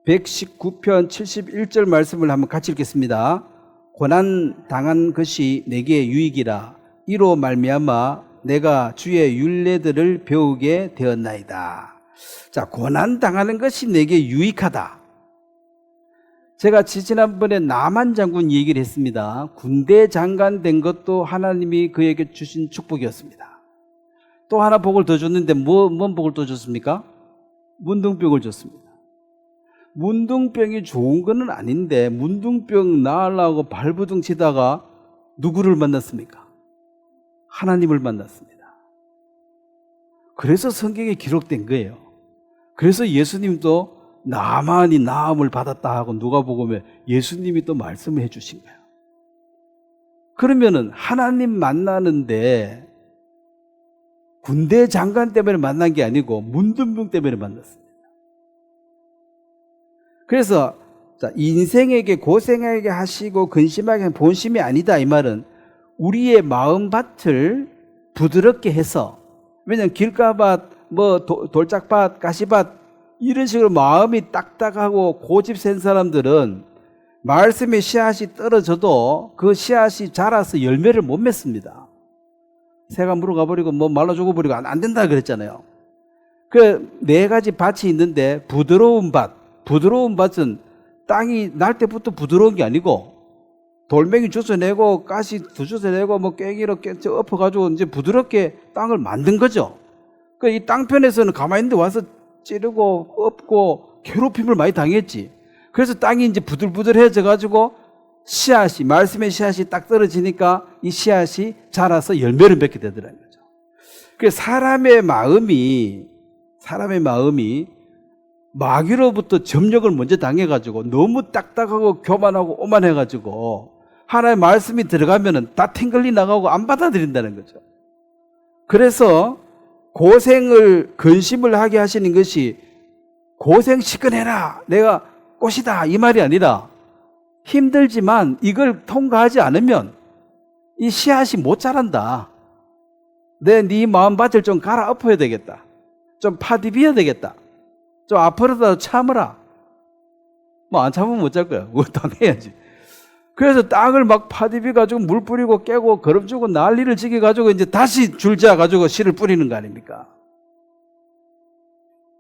119편 71절 말씀을 한번 같이 읽겠습니다. 고난 당한 것이 내게 유익이라. 이로 말미암아 내가 주의 율례들을 배우게 되었나이다. 자, 고난 당하는 것이 내게 유익하다. 제가 지난번에 나만 장군 얘기를 했습니다. 군대 장관 된 것도 하나님이 그에게 주신 축복이었습니다. 또 하나 복을 더 줬는데 뭔 복을 또 줬습니까? 문둥병을 줬습니다. 문둥병이 좋은 건 아닌데 문둥병 나으려고 발버둥 치다가 누구를 만났습니까? 하나님을 만났습니다. 그래서 성경에 기록된 거예요. 그래서 예수님도 나만이 나음을 받았다 하고 누가복음에 예수님이 또 말씀을 해 주신 거예요. 그러면은 하나님 만나는데 군대 장관 때문에 만난 게 아니고 문둥병 때문에 만났습니다. 그래서 인생에게 고생하게 하시고 근심하게 하는 본심이 아니다, 이 말은 우리의 마음밭을 부드럽게 해서, 왜냐하면 길가밭, 돌짝밭, 가시밭 이런 식으로 마음이 딱딱하고 고집 센 사람들은 말씀의 씨앗이 떨어져도 그 씨앗이 자라서 열매를 못 맺습니다. 새가 물어가 버리고 말라 죽어버리고 안 된다 그랬잖아요. 그 네 가지 밭이 있는데 부드러운 밭은 땅이 날 때부터 부드러운 게 아니고 돌멩이 주워내고 가시 주워내고 괭이로 엎어가지고 이제 부드럽게 땅을 만든 거죠. 그 이 땅편에서는 가만히 있는데 와서 찌르고 엎고 괴롭힘을 많이 당했지. 그래서 땅이 이제 부들부들해져 가지고 말씀의 씨앗이 딱 떨어지니까 이 씨앗이 자라서 열매를 맺게 되더라는 거죠. 그래서 사람의 마음이 마귀로부터 점령을 먼저 당해가지고 너무 딱딱하고 교만하고 오만해가지고 하나님의 말씀이 들어가면은 다 탱글리 나가고 안 받아들인다는 거죠. 그래서 근심을 하게 하시는 것이 고생 시큰해라, 내가 꽃이다, 이 말이 아니라 힘들지만 이걸 통과하지 않으면 이 씨앗이 못 자란다. 네 마음밭을 좀 갈아엎어야 되겠다. 좀 파디비어야 되겠다. 좀 앞으로라도 참으라. 안 참으면 못 잘 거야. 당해야지. 그래서 땅을 막 파디비가지고 물 뿌리고 깨고 거름 주고 난리를 지게가지고 이제 다시 줄자 가지고 씨를 뿌리는 거 아닙니까?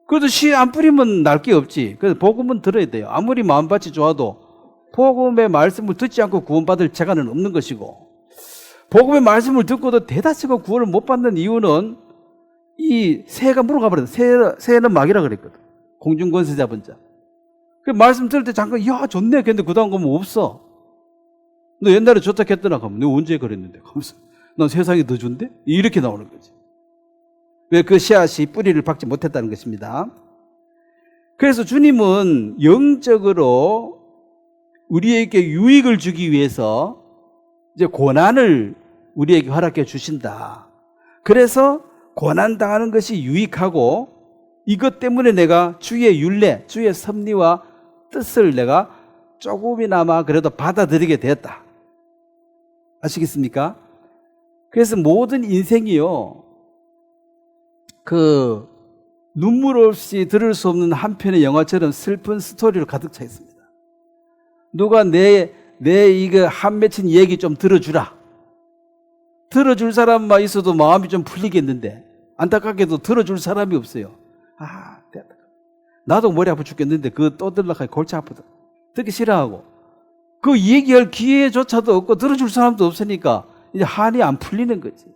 그래도 씨 안 뿌리면 날 게 없지. 그래서 복음은 들어야 돼요. 아무리 마음밭이 좋아도 복음의 말씀을 듣지 않고 구원받을 재간은 없는 것이고, 복음의 말씀을 듣고도 대다수가 구원을 못 받는 이유는 이 새가 물어가 버렸다. 새는 막이라 그랬거든. 공중권세 잡은 자. 그 말씀 들을 때 잠깐, 야, 좋네. 근데 그 다음 거면 없어. 너 옛날에 좋다 했더나? 하면 너 언제 그랬는데? 하면서 난 세상에 더 준대? 이렇게 나오는 거지. 왜? 그 씨앗이 뿌리를 박지 못했다는 것입니다. 그래서 주님은 영적으로 우리에게 유익을 주기 위해서 이제 고난을 우리에게 허락해 주신다. 그래서 고난 당하는 것이 유익하고, 이것 때문에 내가 주의 율례, 주의 섭리와 뜻을 내가 조금이나마 그래도 받아들이게 되었다. 아시겠습니까? 그래서 모든 인생이요, 눈물 없이 들을 수 없는 한 편의 영화처럼 슬픈 스토리로 가득 차 있습니다. 누가 내 이거 한 맺힌 얘기 좀 들어주라. 들어줄 사람만 있어도 마음이 좀 풀리겠는데, 안타깝게도 들어줄 사람이 없어요. 됐다. 나도 머리 아파 죽겠는데 그거 또 들락하니 골치 아프다. 듣기 싫어하고, 그 얘기할 기회조차도 없고 들어줄 사람도 없으니까 이제 한이 안 풀리는 거지.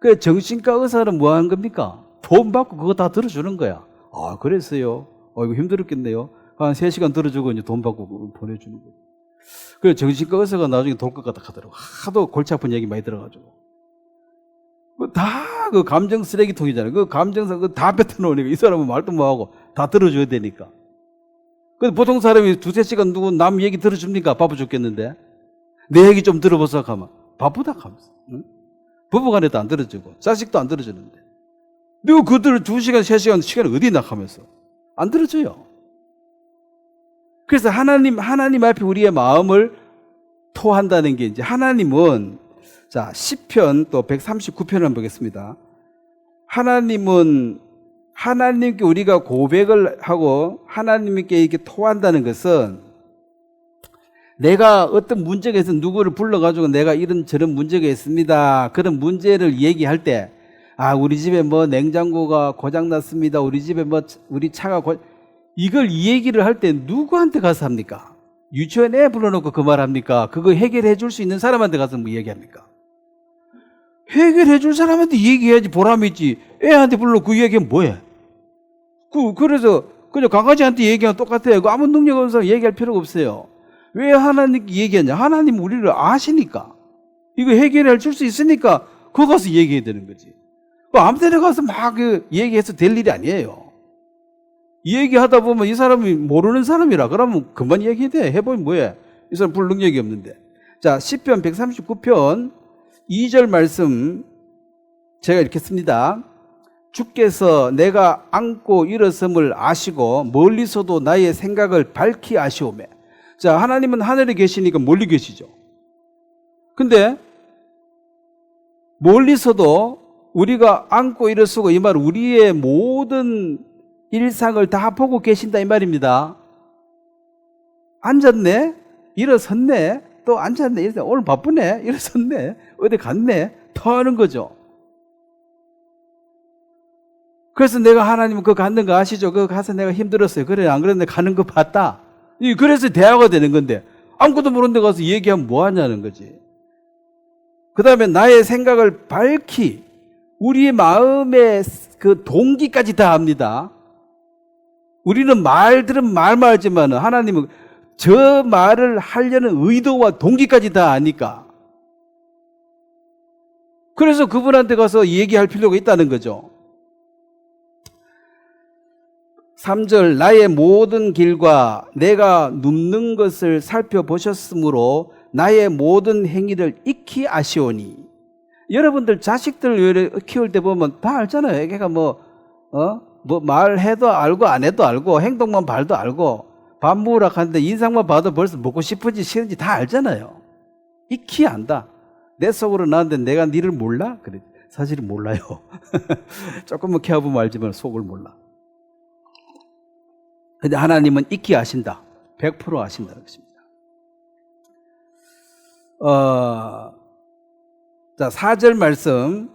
그 정신과 의사는 뭐 하는 겁니까? 돈 받고 그거 다 들어주는 거야. 그랬어요. 이거 힘들었겠네요. 한 3시간 들어주고 이제 돈 받고 보내주는 거예요. 그래서 정신과 의사가 나중에 돌 것 같다 하더라고. 하도 골치 아픈 얘기 많이 들어가지고. 다 그 감정 쓰레기통이잖아요. 그 감정상 다 뱉어놓으니까 이 사람은 말도 못하고 다 들어줘야 되니까. 근데 보통 사람이 2-3시간 누구 남 얘기 들어줍니까? 바빠 죽겠는데. 내 얘기 좀 들어보자 하면 바쁘다 하면서. 응? 부부간에도 안 들어주고 자식도 안 들어주는데. 누구 그들 2시간, 3시간 시간이 어디 나가면서 안 들어줘요. 그래서 하나님 앞에 우리의 마음을 토한다는 게, 이제 하나님은, 시편 또 139편을 한번 보겠습니다. 하나님께 우리가 고백을 하고 하나님께 이렇게 토한다는 것은, 내가 어떤 문제가 있어서 누구를 불러가지고 내가 이런 저런 문제가 있습니다. 그런 문제를 얘기할 때, 우리 집에 냉장고가 고장났습니다. 우리 집에 우리 차가 이걸 이 얘기를 할 때 누구한테 가서 합니까? 유치원 애 불러놓고 그 말 합니까? 그거 해결해 줄 수 있는 사람한테 가서 뭐 얘기합니까? 해결해 줄 사람한테 얘기해야지 보람이 있지. 애한테 불러놓고 그 얘기하면 뭐해? 그래서 그냥 강아지한테 얘기하면 똑같아요. 아무 능력 없는 사람 얘기할 필요가 없어요. 왜 하나님께 얘기하냐? 하나님 우리를 아시니까, 이거 해결해 줄 수 있으니까 그거 가서 얘기해야 되는 거지. 아무 데나 가서 막 얘기해서 될 일이 아니에요. 얘기하다 보면 이 사람이 모르는 사람이라 그러면 그만 얘기해야 돼. 해보면 뭐해? 이 사람 불 능력이 없는데. 시편 139편 2절 말씀 제가 이렇게 씁니다. 주께서 내가 앉고 일어섬을 아시고 멀리서도 나의 생각을 밝히 아시오매. 자, 하나님은 하늘에 계시니까 멀리 계시죠. 근데 멀리서도 우리가 앉고 일어서고, 이 말 우리의 모든 일상을 다 보고 계신다 이 말입니다. 앉았네, 일어섰네, 또 앉았네, 일어섰네, 오늘 바쁘네, 일어섰네, 어디 갔네, 더 하는 거죠. 그래서 내가 하나님 그거 갔는 거 아시죠? 그거 가서 내가 힘들었어요. 그래, 안 그랬는데 가는 거 봤다. 그래서 대화가 되는 건데, 아무것도 모르는 데 가서 얘기하면 뭐 하냐는 거지. 그 다음에 나의 생각을 밝히, 우리의 마음의 그 동기까지 다 압니다. 우리는 말들은 말만 하지만 하나님은 저 말을 하려는 의도와 동기까지 다 아니까. 그래서 그분한테 가서 얘기할 필요가 있다는 거죠. 3절, 나의 모든 길과 내가 눕는 것을 살펴보셨으므로 나의 모든 행위를 익히 아시오니. 여러분들 자식들 키울 때 보면 다 알잖아요. 걔가 뭐 말해도 알고 안 해도 알고 행동만 봐도 알고 밥 먹으라 하는데 인상만 봐도 벌써 먹고 싶은지 싫은지 다 알잖아요. 익히 안다. 내 속으로 나는데 내가 니를 몰라? 그래, 사실은 몰라요. 조금만 키워보면 알지만 속을 몰라. 근데 하나님은 익히 아신다. 100% 아신다는 것입니다. 자, 4절 말씀.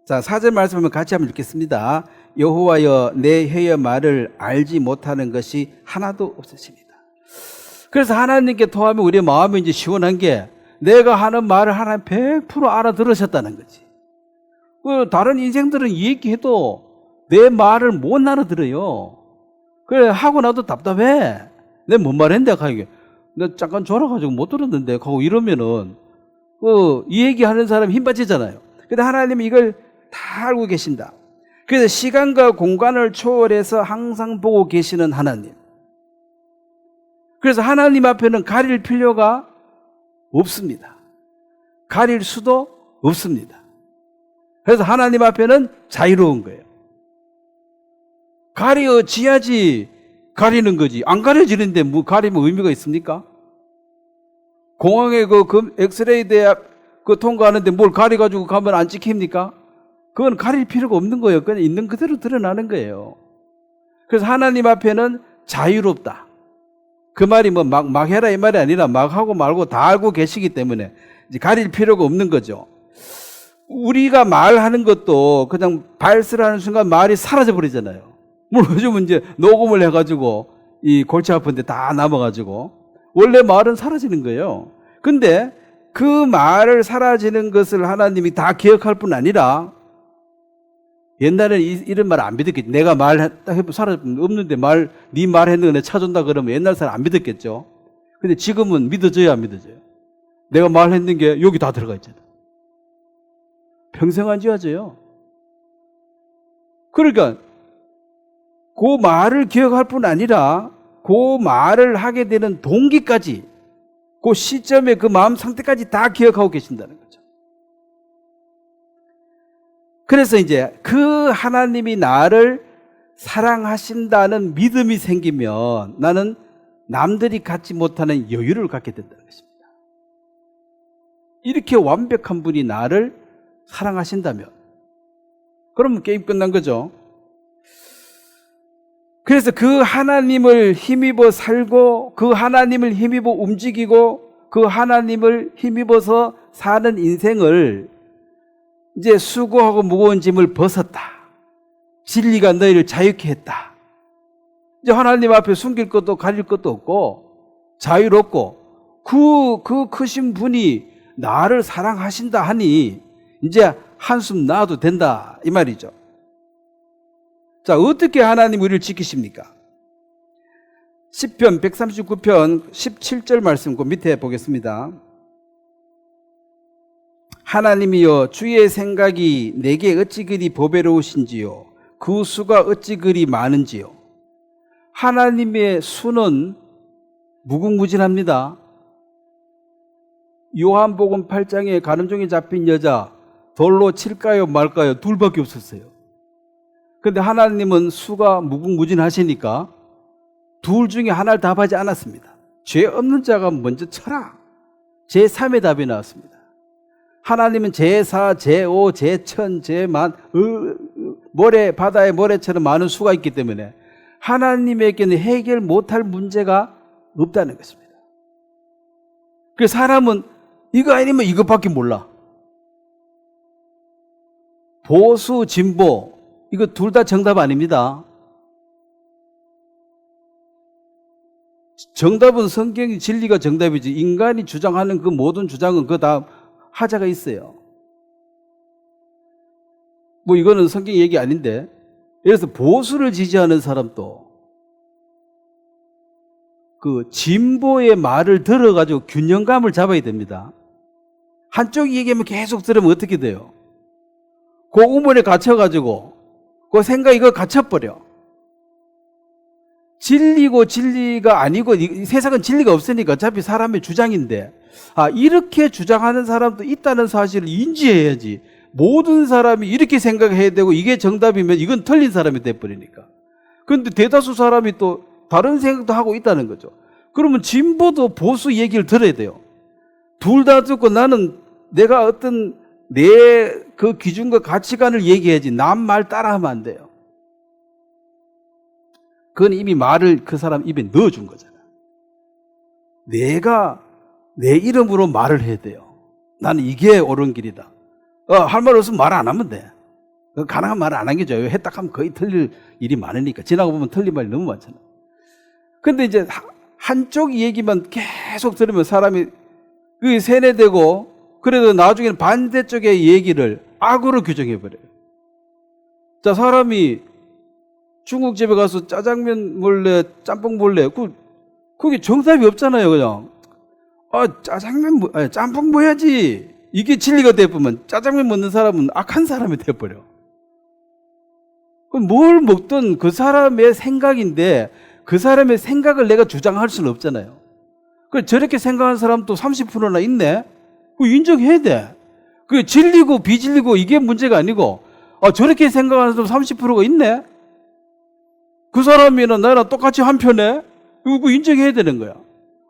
자, 4절 말씀을 같이 한번 읽겠습니다. 여호와여, 내 혀의 말을 알지 못하는 것이 하나도 없으십니다. 그래서 하나님께 토하면 우리의 마음이 이제 시원한 게, 내가 하는 말을 하나님 100% 알아들으셨다는 거지. 다른 인생들은 얘기해도 내 말을 못 알아들어요. 그래, 하고 나도 답답해. 내가 뭔 말 했는데, 하게. 내가 잠깐 졸아가지고 못 들었는데, 하고 이러면은, 이 얘기하는 사람이 힘 빠지잖아요. 근데 하나님은 이걸 다 알고 계신다. 그래서 시간과 공간을 초월해서 항상 보고 계시는 하나님. 그래서 하나님 앞에는 가릴 필요가 없습니다. 가릴 수도 없습니다. 그래서 하나님 앞에는 자유로운 거예요. 가려지야지 가리는 거지. 안 가려지는데 뭐 가리면 의미가 있습니까? 공항에 그 엑스레이 대학 통과하는데 뭘 가려가지고 가면 안 찍힙니까? 그건 가릴 필요가 없는 거예요. 그냥 있는 그대로 드러나는 거예요. 그래서 하나님 앞에는 자유롭다. 그 말이 뭐 막 해라 이 말이 아니라 막 하고 말고 다 알고 계시기 때문에 이제 가릴 필요가 없는 거죠. 우리가 말하는 것도 그냥 발설하는 순간 말이 사라져 버리잖아요. 뭐 요즘은 이제 녹음을 해가지고 이 골치 아픈데 다 남아가지고 원래 말은 사라지는 거예요. 근데 그 말을 사라지는 것을 하나님이 다 기억할 뿐 아니라, 옛날에는 이런 말 안 믿었겠지. 내가 말했다 해도 없는데 네 말했는 거 내가 찾아온다 그러면 옛날 사람 안 믿었겠죠. 근데 지금은 믿어져야 안 믿어져요. 내가 말했는 게 여기 다 들어가 있잖아. 평생 안 지워져요. 그러니까 그 말을 기억할 뿐 아니라 그 말을 하게 되는 동기까지, 그 시점에 그 마음 상태까지 다 기억하고 계신다는 거죠. 그래서 이제 그 하나님이 나를 사랑하신다는 믿음이 생기면 나는 남들이 갖지 못하는 여유를 갖게 된다는 것입니다. 이렇게 완벽한 분이 나를 사랑하신다면 그러면 게임 끝난 거죠. 그래서 그 하나님을 힘입어 살고, 그 하나님을 힘입어 움직이고, 그 하나님을 힘입어서 사는 인생을 이제 수고하고 무거운 짐을 벗었다. 진리가 너희를 자유케 했다. 이제 하나님 앞에 숨길 것도 가릴 것도 없고 자유롭고, 그 크신 분이 나를 사랑하신다 하니 이제 한숨 놔도 된다 이 말이죠. 자, 어떻게 하나님 우리를 지키십니까? 시편 139편 17절 말씀 그 밑에 보겠습니다. 하나님이여, 주의 생각이 내게 어찌 그리 보배로우신지요, 그 수가 어찌 그리 많은지요. 하나님의 수는 무궁무진합니다. 요한복음 8장에 간음종에 잡힌 여자, 돌로 칠까요 말까요? 둘밖에 없었어요. 근데 하나님은 수가 무궁무진하시니까 둘 중에 하나를 답하지 않았습니다. 죄 없는 자가 먼저 쳐라. 제3의 답이 나왔습니다. 하나님은 제4, 제5, 제1000, 제10,000 모래, 바다의 모래처럼 많은 수가 있기 때문에 하나님에게는 해결 못할 문제가 없다는 것입니다. 그 사람은 이거 아니면 이것밖에 몰라. 보수, 진보 이거 둘 다 정답 아닙니다. 정답은 성경이 진리가 정답이지 인간이 주장하는 그 모든 주장은 그 다 하자가 있어요. 뭐 이거는 성경 얘기 아닌데, 예를 들어서 보수를 지지하는 사람도 그 진보의 말을 들어가지고 균형감을 잡아야 됩니다. 한쪽 얘기하면 계속 들으면 어떻게 돼요? 그 우물에 갇혀가지고 그 생각 이거 갇혀버려. 진리고 진리가 아니고 이 세상은 진리가 없으니까 어차피 사람의 주장인데, 이렇게 주장하는 사람도 있다는 사실을 인지해야지. 모든 사람이 이렇게 생각해야 되고 이게 정답이면 이건 틀린 사람이 돼버리니까. 그런데 대다수 사람이 또 다른 생각도 하고 있다는 거죠. 그러면 진보도 보수 얘기를 들어야 돼요. 둘 다 듣고 나는 내가 어떤 내 그 기준과 가치관을 얘기해야지 남 말 따라하면 안 돼요. 그건 이미 말을 그 사람 입에 넣어준 거잖아. 내가 내 이름으로 말을 해야 돼요. 나는 이게 옳은 길이다. 할 말 없으면 말 안 하면 돼. 가능한 말 안 한 게 좋아요. 했다 하면 거의 틀릴 일이 많으니까. 지나가 보면 틀린 말이 너무 많잖아. 근데 이제 한쪽 얘기만 계속 들으면 사람이 그게 세뇌되고, 그래도 나중에는 반대쪽의 얘기를 악으로 규정해버려요. 자, 사람이 중국집에 가서 짜장면 먹을래, 짬뽕 먹을래, 그게 정답이 없잖아요, 그냥. 짜장면, 짬뽕 먹어야지. 이게 진리가 돼버리면 짜장면 먹는 사람은 악한 사람이 돼버려. 그럼 뭘 먹든 그 사람의 생각인데 그 사람의 생각을 내가 주장할 수는 없잖아요. 그 저렇게 생각하는 사람도 30%나 있네? 그거 인정해야 돼. 그게 진리고 비진리고 이게 문제가 아니고, 저렇게 생각하는 사람 30%가 있네? 그 사람이나 나랑 똑같이 한 편에? 그거 인정해야 되는 거야.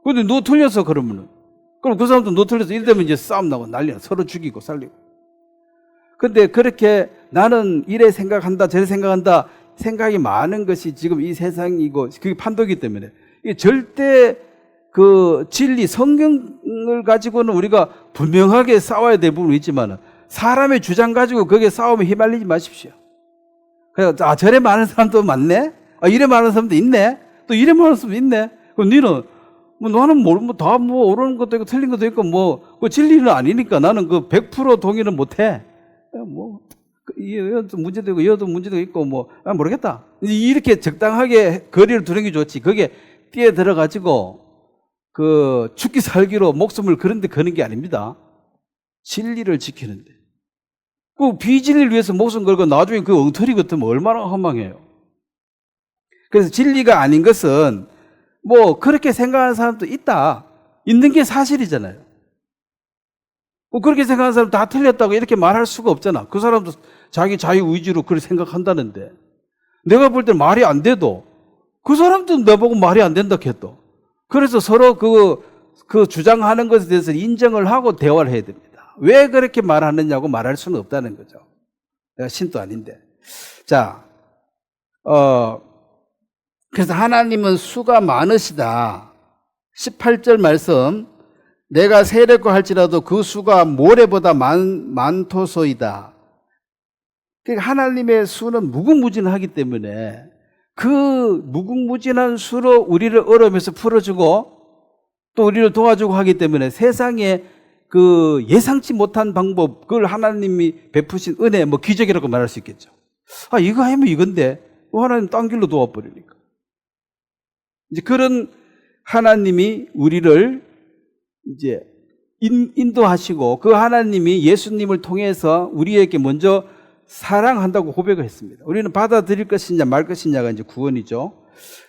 근데 너 틀렸어, 그러면은. 그럼 그 사람도 너 틀렸어. 이러면 이제 싸움 나고 난리야. 서로 죽이고 살리고. 근데 그렇게 나는 이래 생각한다, 저래 생각한다, 생각이 많은 것이 지금 이 세상이고, 그게 판도기 때문에. 이게 절대 그 진리, 성경을 가지고는 우리가 분명하게 싸워야 될 부분이 있지만, 사람의 주장 가지고 거기에 싸움에 휘말리지 마십시오. 그래서, 저래 많은 사람도 많네? 이래 많은 사람도 있네? 또 이래 많은 사람도 있네? 그럼 너는, 나는 다 옳은 것도 있고 틀린 것도 있고, 그 진리는 아니니까 나는 그 100% 동의는 못 해. 이것도 문제도 있고, 이것도 문제도 있고, 모르겠다. 이렇게 적당하게 거리를 두는 게 좋지. 거기에 뛰어 들어가지고, 죽기 살기로 목숨을 그런데 거는 게 아닙니다. 진리를 지키는데. 그 비진리를 위해서 목숨 걸고 나중에 그 엉터리 같으면 얼마나 허망해요. 그래서 진리가 아닌 것은 그렇게 생각하는 사람도 있다. 있는 게 사실이잖아요. 그렇게 생각하는 사람 다 틀렸다고 이렇게 말할 수가 없잖아. 그 사람도 자기 자유의지로 그렇게 생각한다는데, 내가 볼 때 말이 안 돼도 그 사람도 나보고 말이 안 된다 했도. 그래서 서로 그 주장하는 것에 대해서 인정을 하고 대화를 해야 됩니다. 왜 그렇게 말하느냐고 말할 수는 없다는 거죠. 내가 신도 아닌데. 자, 그래서 하나님은 수가 많으시다. 18절 말씀, 내가 세례고 할지라도 그 수가 모래보다 많도소이다. 그러니까 하나님의 수는 무궁무진하기 때문에 그 무궁무진한 수로 우리를 어려움에서 풀어주고 또 우리를 도와주고 하기 때문에 세상에 그 예상치 못한 방법, 그걸 하나님이 베푸신 은혜, 기적이라고 말할 수 있겠죠. 이거 하면 이건데 하나님 딴 길로 도와버리니까. 이제 그런 하나님이 우리를 이제 인도하시고, 그 하나님이 예수님을 통해서 우리에게 먼저 사랑한다고 고백을 했습니다. 우리는 받아들일 것이냐 말 것이냐가 이제 구원이죠.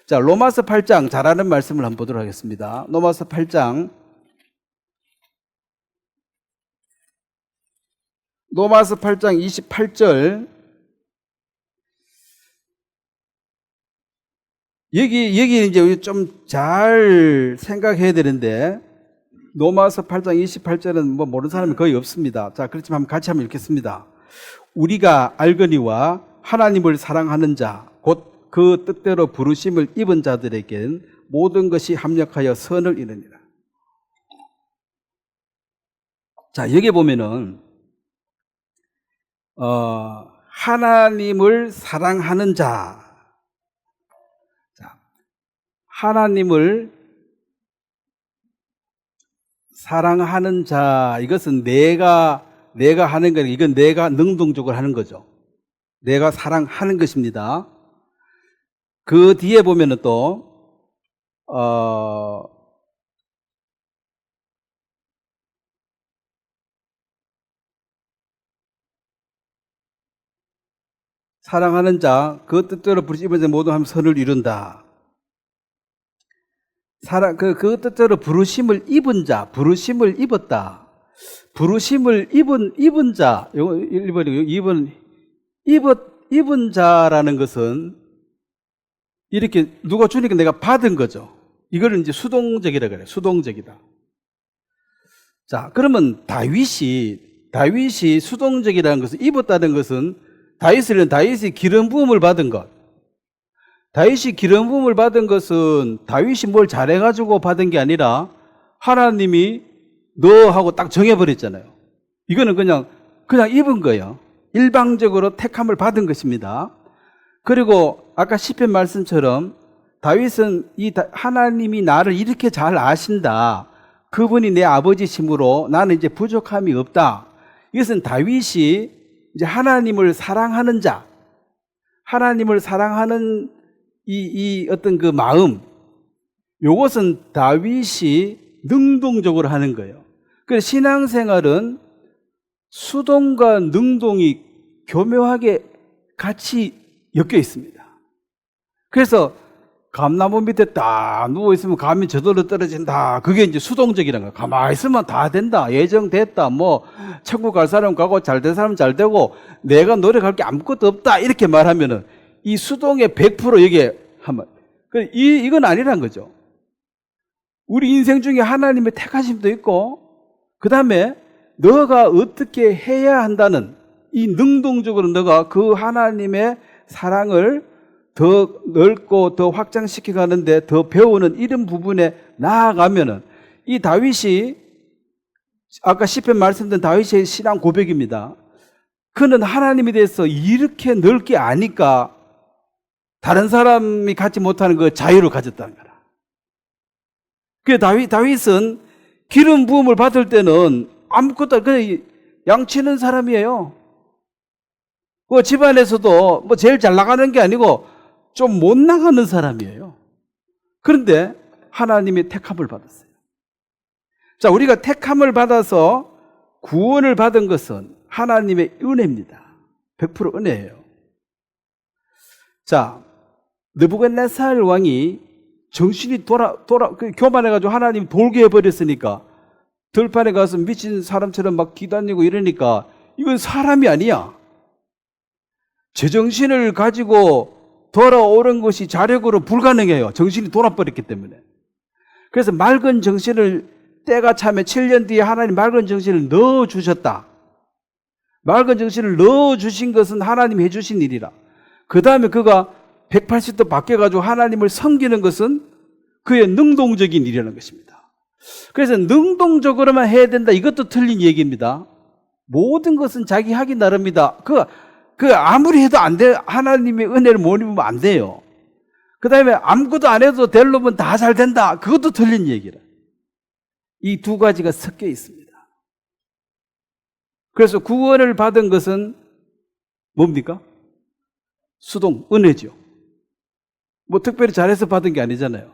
자, 로마서 8장 잘 아는 말씀을 한번 보도록 하겠습니다. 로마서 8장 로마서 8장 28절. 여기 이제 좀 잘 생각해야 되는데, 로마서 8장 28절은 뭐 모르는 사람이 거의 없습니다. 자, 그렇지만 같이 한번 읽겠습니다. 우리가 알거니와 하나님을 사랑하는 자, 곧 그 뜻대로 부르심을 입은 자들에겐 모든 것이 합력하여 선을 이루니라. 자, 여기 보면은 하나님을 사랑하는 자. 자, 하나님을 사랑하는 자, 이것은 내가 하는 거예요. 이건 내가 능동적으로 하는 거죠. 내가 사랑하는 것입니다. 그 뒤에 보면은 또 사랑하는 자, 그 뜻대로 부르심을 입은 자 모두 하면 선을 이룬다. 그 뜻대로 부르심을 입은 자, 부르심을 입었다. 부르심을 입은 자, 요거 1번이고, 입은 자라는 것은 이렇게 누가 주니까 내가 받은 거죠. 이거를 이제 수동적이라 그래요. 수동적이다. 자, 그러면 다윗이 수동적이라는 것은, 입었다는 것은 다윗이 기름 부음을 받은 것. 다윗이 기름 부음을 받은 것은 다윗이 뭘 잘해가지고 받은 게 아니라 하나님이 너 하고 딱 정해버렸잖아요. 이거는 그냥 입은 거예요. 일방적으로 택함을 받은 것입니다. 그리고 아까 시편 말씀처럼 다윗은 하나님이 나를 이렇게 잘 아신다. 그분이 내 아버지심으로 나는 이제 부족함이 없다. 이것은 다윗이 이제 하나님을 사랑하는 자, 하나님을 사랑하는 이 어떤 그 마음, 요것은 다윗이 능동적으로 하는 거예요. 그래서 신앙생활은 수동과 능동이 교묘하게 같이 엮여 있습니다. 그래서 감나무 밑에 딱 누워있으면 감이 저절로 떨어진다. 그게 이제 수동적이라는 거예요. 가만히 있으면 다 된다. 예정됐다. 뭐, 천국 갈 사람 가고 잘 된 사람 잘 되고 내가 노력할 게 아무것도 없다. 이렇게 말하면은 이 수동의 100% 여기에 하면, 이건 아니란 거죠. 우리 인생 중에 하나님의 택하심도 있고, 그 다음에 너가 어떻게 해야 한다는 이 능동적으로 너가 그 하나님의 사랑을 더 넓고 더 확장시켜 가는데 더 배우는 이런 부분에 나아가면은 이 다윗이 아까 시편 말씀드린 다윗의 신앙 고백입니다. 그는 하나님에 대해서 이렇게 넓게 아니까 다른 사람이 갖지 못하는 그 자유를 가졌다는 거라. 그 다윗은 기름 부음을 받을 때는 아무것도 그냥 양치는 사람이에요. 그 집안에서도 뭐 제일 잘 나가는 게 아니고 좀 못 나가는 사람이에요. 그런데 하나님이 택함을 받았어요. 자, 우리가 택함을 받아서 구원을 받은 것은 하나님의 은혜입니다. 100% 은혜예요. 자, 느부갓네살 왕이 정신이 교만해가지고 하나님 돌게 해버렸으니까 들판에 가서 미친 사람처럼 막 기다리고 이러니까 이건 사람이 아니야. 제정신을 가지고 돌아오는 것이 자력으로 불가능해요. 정신이 돌아버렸기 때문에. 그래서 맑은 정신을 때가 차면 7년 뒤에 하나님 맑은 정신을 넣어주셨다. 맑은 정신을 넣어주신 것은 하나님이 해주신 일이라. 그 다음에 그가 180도 바뀌어가지고 하나님을 섬기는 것은 그의 능동적인 일이라는 것입니다. 그래서 능동적으로만 해야 된다. 이것도 틀린 얘기입니다. 모든 것은 자기 하기 나름이다. 그 아무리 해도 안 돼. 하나님의 은혜를 못 입으면 안 돼요. 그 다음에 아무것도 안 해도 될 놈은 다 잘 된다. 그것도 틀린 얘기라. 이 두 가지가 섞여 있습니다. 그래서 구원을 받은 것은 뭡니까? 수동, 은혜죠. 뭐 특별히 잘해서 받은 게 아니잖아요.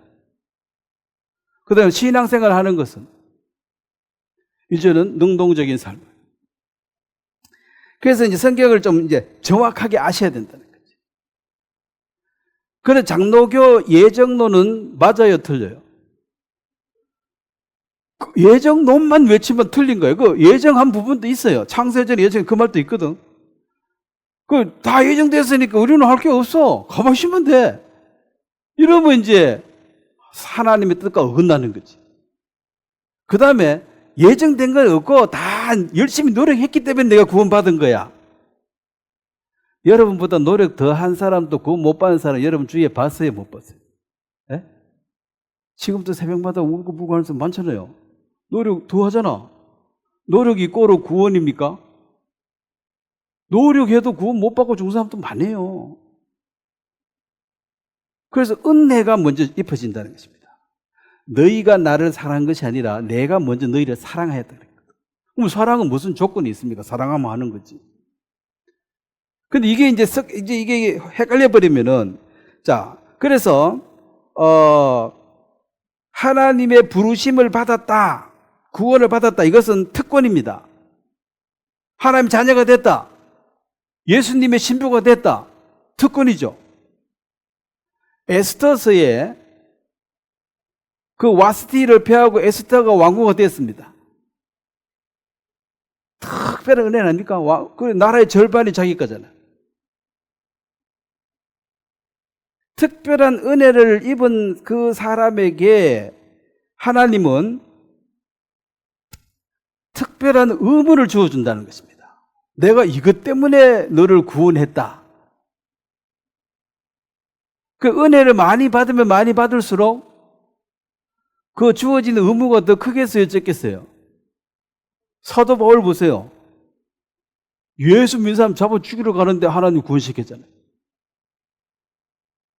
그 다음에 신앙생활 하는 것은 이제는 능동적인 삶. 그래서 이제 성경을 좀 이제 정확하게 아셔야 된다는 거죠. 그런데 장로교 예정론은 맞아요, 틀려요? 그 예정론만 외치면 틀린 거예요. 그 예정한 부분도 있어요. 창세전에 예정 그 말도 있거든. 그 다 예정됐으니까 우리는 할 게 없어. 가만히 쉬면 돼. 이러면 이제 하나님의 뜻과 어긋나는 거지. 그 다음에 예정된 걸 없고 다 열심히 노력했기 때문에 내가 구원받은 거야. 여러분보다 노력 더 한 사람도 구원 못 받은 사람 여러분 주위에 봤어요? 못 봤어요? 예? 지금도 새벽마다 울고 불고 하는 사람 많잖아요. 노력 더 하잖아. 노력이 꼬로 구원입니까? 노력해도 구원 못 받고 죽은 사람도 많아요. 그래서 은혜가 먼저 입혀진다는 것입니다. 너희가 나를 사랑한 것이 아니라 내가 먼저 너희를 사랑하였다는 거예요. 그럼 사랑은 무슨 조건이 있습니까? 사랑하면 하는 거지. 근데 이게 이제 이게 헷갈려 버리면은 자, 그래서 하나님의 부르심을 받았다. 구원을 받았다. 이것은 특권입니다. 하나님 자녀가 됐다. 예수님의 신부가 됐다. 특권이죠. 에스더서에 그 와스티를 패하고 에스더가 왕후가 됐습니다. 특별한 은혜 아닙니까? 그 나라의 절반이 자기 거잖아. 특별한 은혜를 입은 그 사람에게 하나님은 특별한 의무를 주어준다는 것입니다. 내가 이것 때문에 너를 구원했다. 그 은혜를 많이 받으면 많이 받을수록 그 주어지는 의무가 더 크겠어요, 적겠어요? 사도 바울 보세요. 예수 믿는 사람 잡아 죽이러 가는데 하나님 구원시켰잖아요.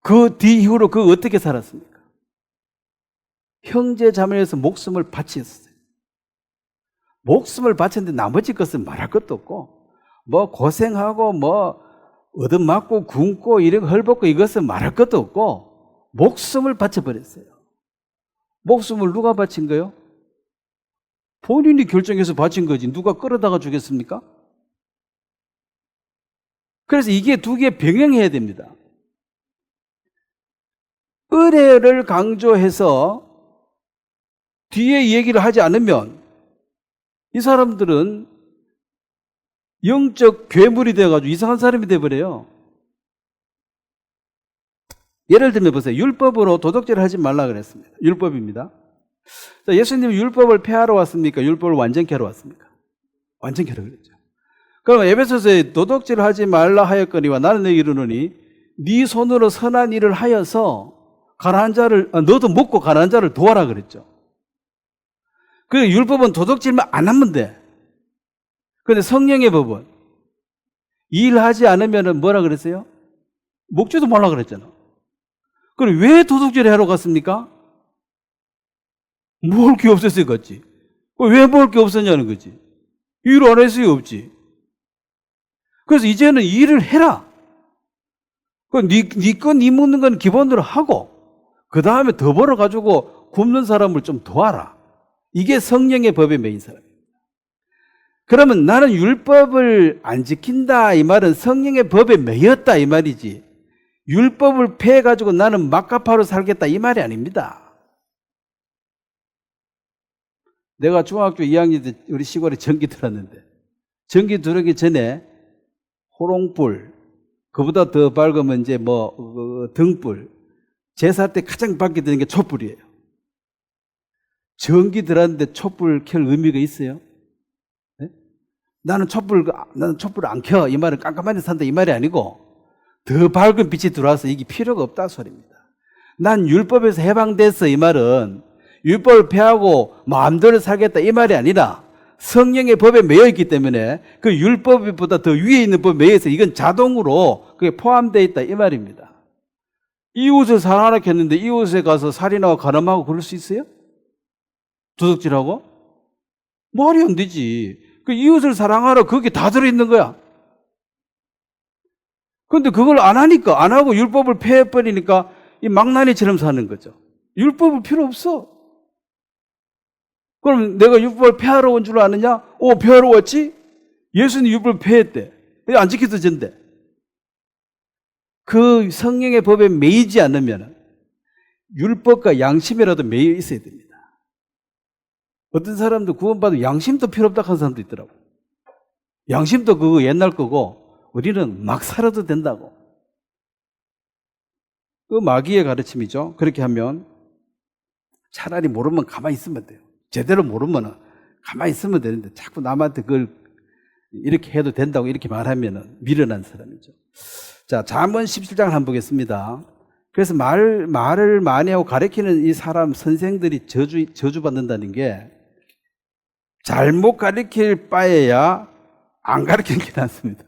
그 뒤 이후로 그 어떻게 살았습니까? 형제 자매에서 목숨을 바쳤어요. 목숨을 바쳤는데 나머지 것은 말할 것도 없고 뭐 고생하고 뭐 얻어맞고 굶고 이렇게 헐벗고 이것은 말할 것도 없고 목숨을 바쳐버렸어요. 목숨을 누가 바친 거예요? 본인이 결정해서 바친 거지. 누가 끌어다가 주겠습니까? 그래서 이게 두 개 병행해야 됩니다. 은혜를 강조해서 뒤에 얘기를 하지 않으면 이 사람들은 영적 괴물이 되어가지고 이상한 사람이 되어버려요. 예를 들면 보세요. 율법으로 도덕질을 하지 말라 그랬습니다. 율법입니다. 자, 예수님은 율법을 폐하러 왔습니까? 율법을 완전케 하러 왔습니까? 완전케 하러 그랬죠. 그럼 에베소서에 도덕질을 하지 말라 하였거니와 나는 너에게 이르노니 네 손으로 선한 일을 하여서 가난한 자를 너도 먹고 가난한 자를 도와라 그랬죠. 그 율법은 도덕질만 안 하면 돼. 그런데 성령의 법은 일하지 않으면 뭐라 그랬어요? 먹지도 말라 그랬잖아. 그럼 왜 도둑질을 하러 갔습니까? 먹을 게 없었어요, 갔지. 왜 먹을 게 없었냐는 거지. 일 안 했어요, 없지. 그래서 이제는 일을 해라. 네 건, 네 먹는 건 기본으로 하고, 그 다음에 더 벌어가지고 굶는 사람을 좀 도와라. 이게 성령의 법에 매인 사람입니다. 그러면 나는 율법을 안 지킨다, 이 말은 성령의 법에 매였다, 이 말이지. 율법을 폐해가지고 나는 막가파로 살겠다, 이 말이 아닙니다. 내가 중학교 2학년 때 우리 시골에 전기 들었는데, 전기 들어오기 전에 호롱불, 그보다 더 밝으면 이제 등불, 제사 때 가장 밝게 드는 게 촛불이에요. 전기 들었는데 촛불 켤 의미가 있어요? 네? 나는 촛불 안 켜. 이 말은 깜깜하게 산다. 이 말이 아니고 더 밝은 빛이 들어와서 이게 필요가 없다 소리입니다. 난 율법에서 해방됐어. 이 말은 율법을 폐하고 마음대로 살겠다. 이 말이 아니라 성령의 법에 매여 있기 때문에 그 율법보다 더 위에 있는 법에 매여 있어. 이건 자동으로 그게 포함되어 있다. 이 말입니다. 이웃을 사랑하라 했는데 이웃에 가서 살인하고 가늠하고 그럴 수 있어요? 도둑질하고? 말이 안 되지. 그 이웃을 사랑하라 그게 다 들어있는 거야. 그런데 그걸 안 하니까, 안 하고 율법을 폐해버리니까 이 망나니처럼 사는 거죠. 율법은 필요 없어. 그럼 내가 율법을 폐하러 온 줄 아느냐? 폐하러 왔지? 예수님 율법을 폐했대. 안 지켜서 전대. 그 성령의 법에 매이지 않으면 율법과 양심이라도 매여 있어야 됩니다. 어떤 사람도 구원받으면 양심도 필요 없다 하는 사람도 있더라고. 양심도 그거 옛날 거고 우리는 막 살아도 된다고. 그 마귀의 가르침이죠. 그렇게 하면 차라리 모르면 가만히 있으면 돼요. 제대로 모르면 가만히 있으면 되는데 자꾸 남한테 그걸 이렇게 해도 된다고 이렇게 말하면 미련한 사람이죠. 자, 잠언 17장을 한번 보겠습니다. 그래서 말을 많이 하고 가르치는 이 사람 선생들이 저주받는다는 게 잘못 가르칠 바에야 안 가르치는 게 낫습니다.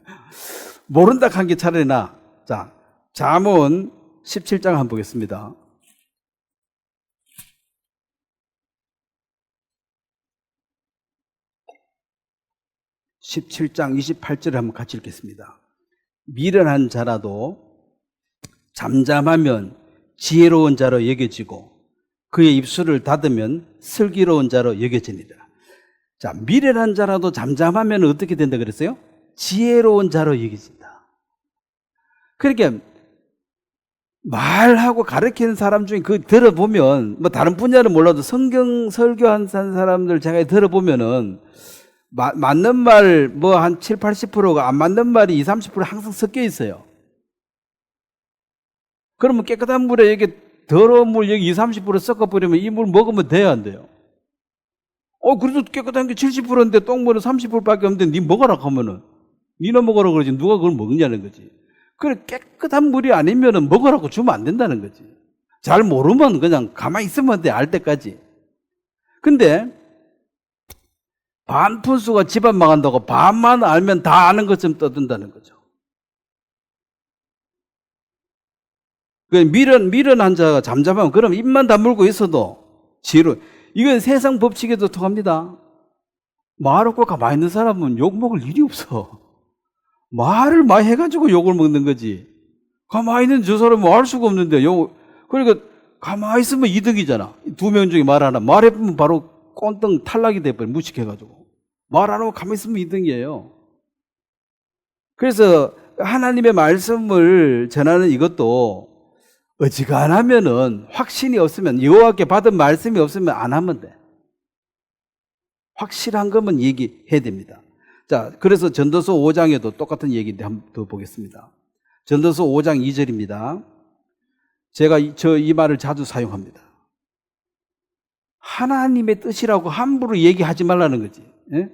모른다 한 게 차라리 나. 자, 잠언 17장 한번 보겠습니다. (17장) 28절을 한번 같이 읽겠습니다. 미련한 자라도 잠잠하면 지혜로운 자로 여겨지고 그의 입술을 닫으면 슬기로운 자로 여겨지니라. 자, 미련한 자라도 잠잠하면 어떻게 된다 그랬어요? 지혜로운 자로 여겨진다. 그러니까 말하고 가르치는 사람 중에 그 들어보면 뭐 다른 분야는 몰라도 성경 설교한 사람들 제가 들어보면은 맞는 말 뭐 한 7, 80%가 안 맞는 말이 20, 30% 항상 섞여 있어요. 그러면 깨끗한 물에 이게 더러운 물 여기 20, 30% 섞어버리면 이 물 먹으면 돼야 안 돼요? 그래도 깨끗한 게 70%인데 똥물은 30%밖에 없는데 니 먹어라 하면은 니나 먹어라 그러지 누가 그걸 먹느냐는 거지. 그래 깨끗한 물이 아니면은 먹으라고 주면 안 된다는 거지. 잘 모르면 그냥 가만히 있으면 돼, 알 때까지. 근데 반 푼수가 집안 망한다고 반만 알면 다 아는 것처럼 떠든다는 거죠. 미련한 자가 잠잠하면 그럼 입만 다물고 있어도 지혜로. 이건 세상 법칙에도 통합니다. 말 없고 가만히 있는 사람은 욕 먹을 일이 없어. 말을 많이 해가지고 욕을 먹는 거지. 가만히 있는 저 사람은 알 수가 없는데 그러니까 가만히 있으면 이득이잖아. 2명 중에 말 하나 말해보면 바로 꼰등 탈락이 돼버려. 무식해가지고 말 안 하고 가만히 있으면 이득이에요. 그래서 하나님의 말씀을 전하는 이것도 어지간하면은 확신이 없으면 여호와께 받은 말씀이 없으면 안 하면 돼. 확실한 거면 얘기해야 됩니다. 자, 그래서 전도서 5장에도 똑같은 얘기인데 한번 더 보겠습니다. 전도서 5장 2절입니다. 제가 이 말을 자주 사용합니다. 하나님의 뜻이라고 함부로 얘기하지 말라는 거지. 예?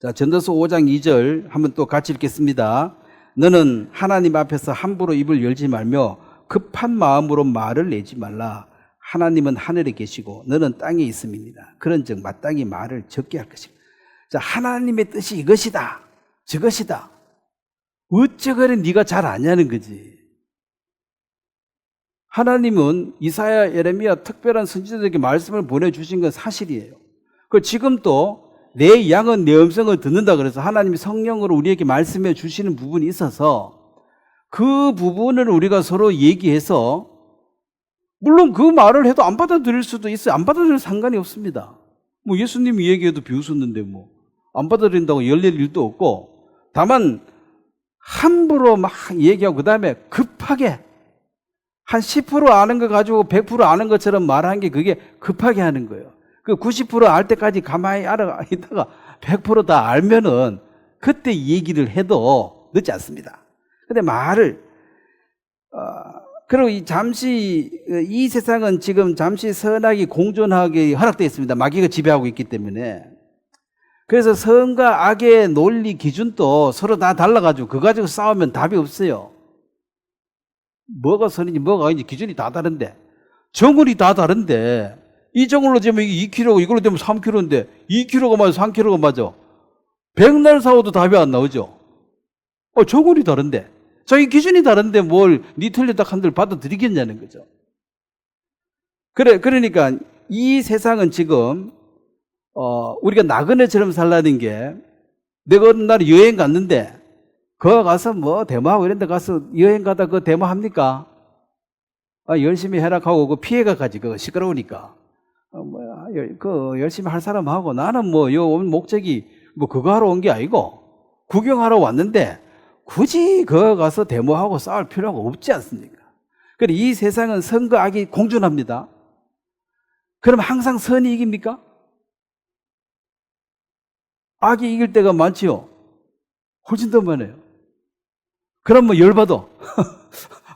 자, 전도서 5장 2절 한번 또 같이 읽겠습니다. 너는 하나님 앞에서 함부로 입을 열지 말며 급한 마음으로 말을 내지 말라. 하나님은 하늘에 계시고 너는 땅에 있음이니라. 그런즉 마땅히 말을 적게 할 것이다. 자, 하나님의 뜻이 이것이다, 저것이다. 어째 그래 네가 잘 아냐는 거지. 하나님은 이사야, 예레미야 특별한 선지자들에게 말씀을 보내주신 건 사실이에요. 그 지금 또 내 양은 내 음성을 듣는다 그래서 하나님이 성령으로 우리에게 말씀해 주시는 부분이 있어서 그 부분을 우리가 서로 얘기해서 물론 그 말을 해도 안 받아들일 수도 있어요. 안 받아들일 상관이 없습니다. 뭐 예수님이 얘기해도 비웃었는데 뭐 안 받아들인다고 열릴 일도 없고, 다만 함부로 막 얘기하고 그 다음에 급하게 한 10% 아는 거 가지고 100% 아는 것처럼 말하는 게 그게 급하게 하는 거예요. 그 90% 알 때까지 가만히 알아 있다가 100% 다 알면은 그때 얘기를 해도 늦지 않습니다. 근데 말을 그리고 잠시 이 세상은 지금 잠시 선악이 공존하게 허락되어 있습니다. 마귀가 지배하고 있기 때문에. 그래서 선과 악의 논리 기준도 서로 다 달라가지고 그거 가지고 싸우면 답이 없어요. 뭐가 선인지 뭐가 아닌지 기준이 다 다른데, 정울이 다 다른데 이 정울로 재면 이게 2kg고 이걸로 되면 3kg인데 2kg가 맞아 3kg가 맞아. 백날 싸워도 답이 안 나오죠. 정울이 다른데 자기 기준이 다른데 뭘 니 틀렸다 한들 받아들이겠냐는 거죠. 그러니까 이 세상은 지금 우리가 나그네처럼 살라는 게, 내가 어느 날 여행 갔는데 거기 가서 뭐 데모하고 이런 데 가서 여행 가다 그 데모합니까? 열심히 해라 하고 그 피해가 가지. 그거 시끄러우니까. 그 열심히 할 사람하고 나는 뭐 요 온 목적이 뭐 그거 하러 온 게 아니고 구경하러 왔는데 굳이 거기 가서 데모하고 싸울 필요가 없지 않습니까? 그래 이 세상은 선과 악이 공존합니다. 그럼 항상 선이 이깁니까? 악이 이길 때가 많지요. 훨씬 더 많아요. 그럼 뭐 열받아.